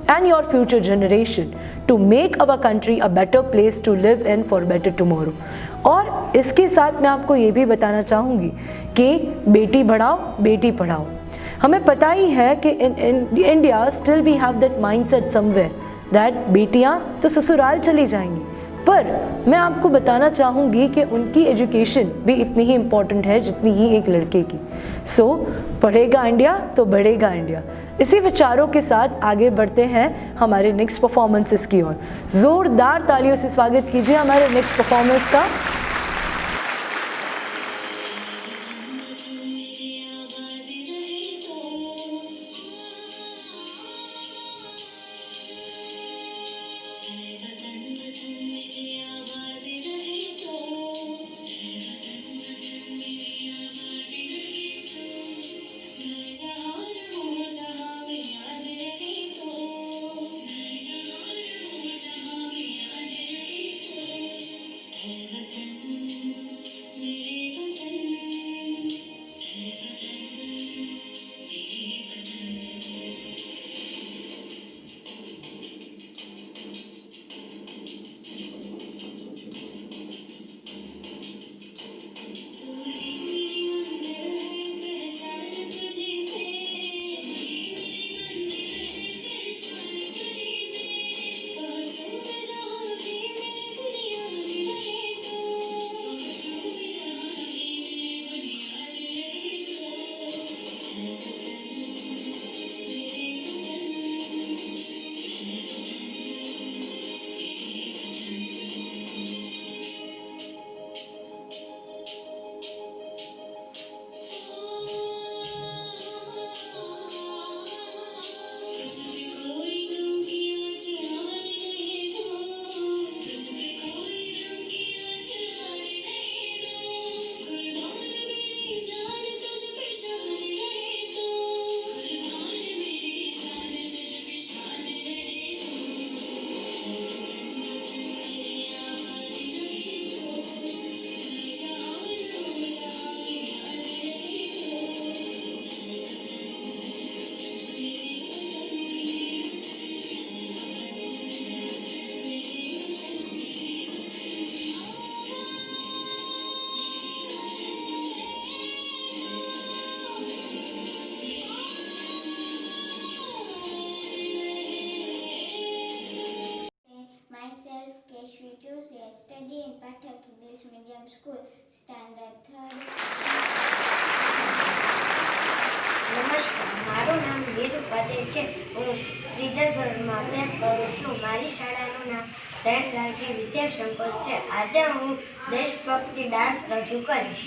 and your future generation to make our country a better place to live in for better tomorrow. और इसके साथ मैं आपको ये भी बताना चाहूँगी कि बेटी बढ़ाओ बेटी पढ़ाओ। हमें पता ही है कि in India still we have that mindset somewhere that बेटियां तो ससुराल चली जाएंगी, पर मैं आपको बताना चाहूँगी कि उनकी एजुकेशन भी इतनी ही इम्पॉर्टेंट है जितनी ही एक लड़के की। सो पढ़ेगा इंडिया तो बढ़ेगा इंडिया। इसी विचारों के साथ आगे बढ़ते हैं हमारे नेक्स्ट परफॉर्मेंसेस की ओर। ज़ोरदार तालियों से स्वागत कीजिए हमारे नेक्स्ट परफॉर्मेंस का।
वतन
मीडियम स्कूल स्टैंडर्ड 3rd.
નમસ્કાર, મારું નામ વીર પટેલ છે. હું ત્રીજા ધોરણમાં અભ્યાસ કરું છું. મારી શાળાનું નામ સેન્ટ લાલજી વિદ્યાશંકર છે. આજે હું દેશભક્તિ ડાન્સ રજૂ કરીશ.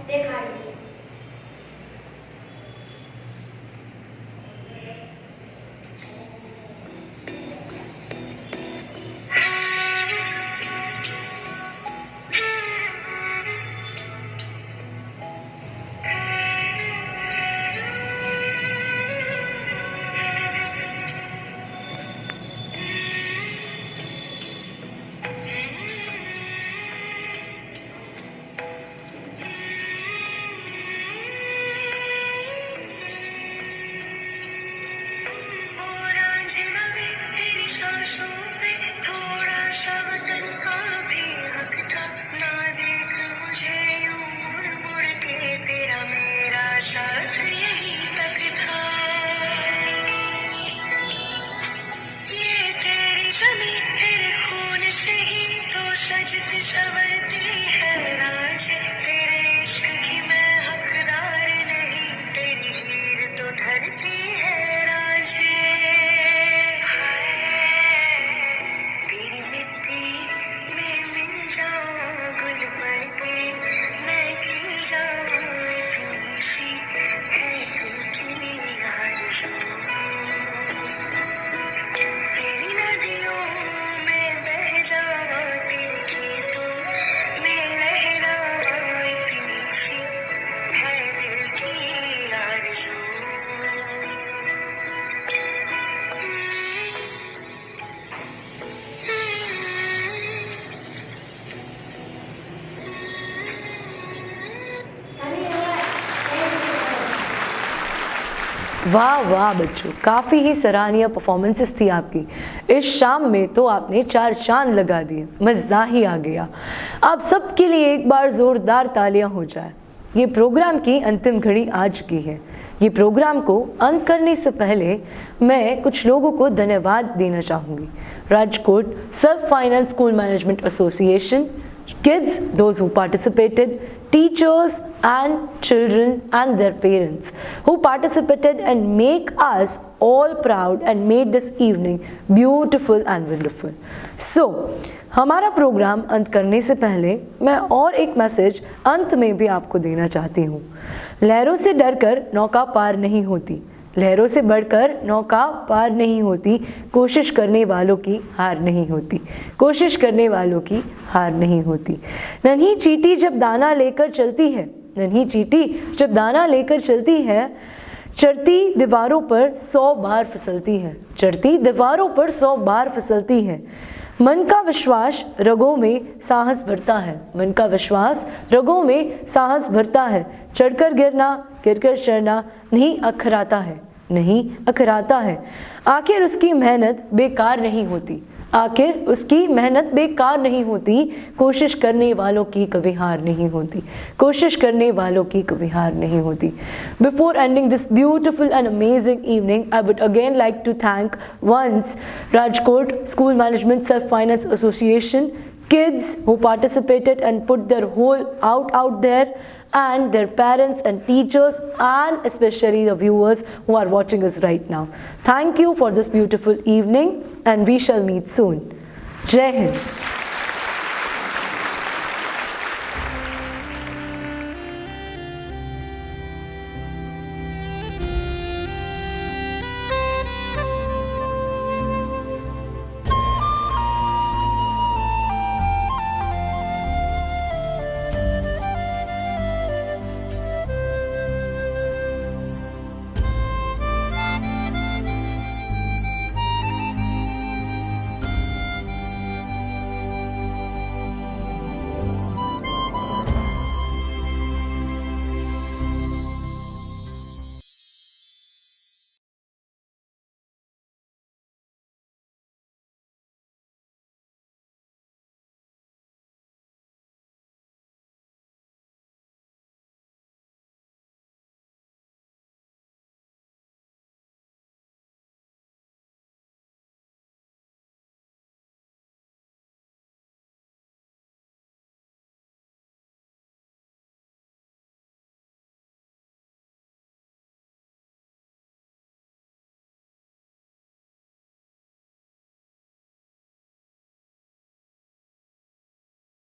દેખાડીશ.
वाह वाह बच्चों, काफ़ी ही सराहनीय परफॉर्मेंसेस थी आपकी। इस शाम में तो आपने 4 चांद लगा दिए, मज़ा ही आ गया। आप सबके लिए एक बार ज़ोरदार तालियां हो जाए। ये प्रोग्राम की अंतिम घड़ी आ चुकी है। ये प्रोग्राम को अंत करने से पहले मैं कुछ लोगों को धन्यवाद देना चाहूँगी। Rajkot self finance school management association, kids, those who participated, teachers and children and their parents who participated and make us all proud and made this evening beautiful and wonderful. So, हमारा प्रोग्राम अंत करने से पहले मैं और एक मैसेज अंत में भी आपको देना चाहती हूँ। लहरों से डरकर नौका पार नहीं होती, लहरों से बढ़कर नौका पार नहीं होती, कोशिश करने वालों की हार नहीं होती, कोशिश करने वालों की हार नहीं होती। नन्ही चींटी जब दाना लेकर चलती है, नन्ही चींटी जब दाना लेकर चलती है, चढ़ती दीवारों पर 100 बार फिसलती है, चढ़ती दीवारों पर 100 बार फिसलती है। मन का विश्वास रगों में साहस भरता है, मन का विश्वास रगों में साहस भरता है। चढ़कर गिरना, गिरकर चढ़ना नहीं अखराता है, नहीं अखराता है। आखिर उसकी मेहनत बेकार नहीं होती, आखिर उसकी मेहनत बेकार नहीं होती, कोशिश करने वालों की कभी हार नहीं होती, कोशिश करने वालों की कभी हार नहीं होती। Before ending this beautiful and amazing evening, I would again like to thank once Rajkot School Management Self-Finance Association, kids who participated and put their whole out there, and their parents and teachers, and especially the viewers who are watching us right now. Thank you for this beautiful evening, and we shall meet soon. Jai Hind.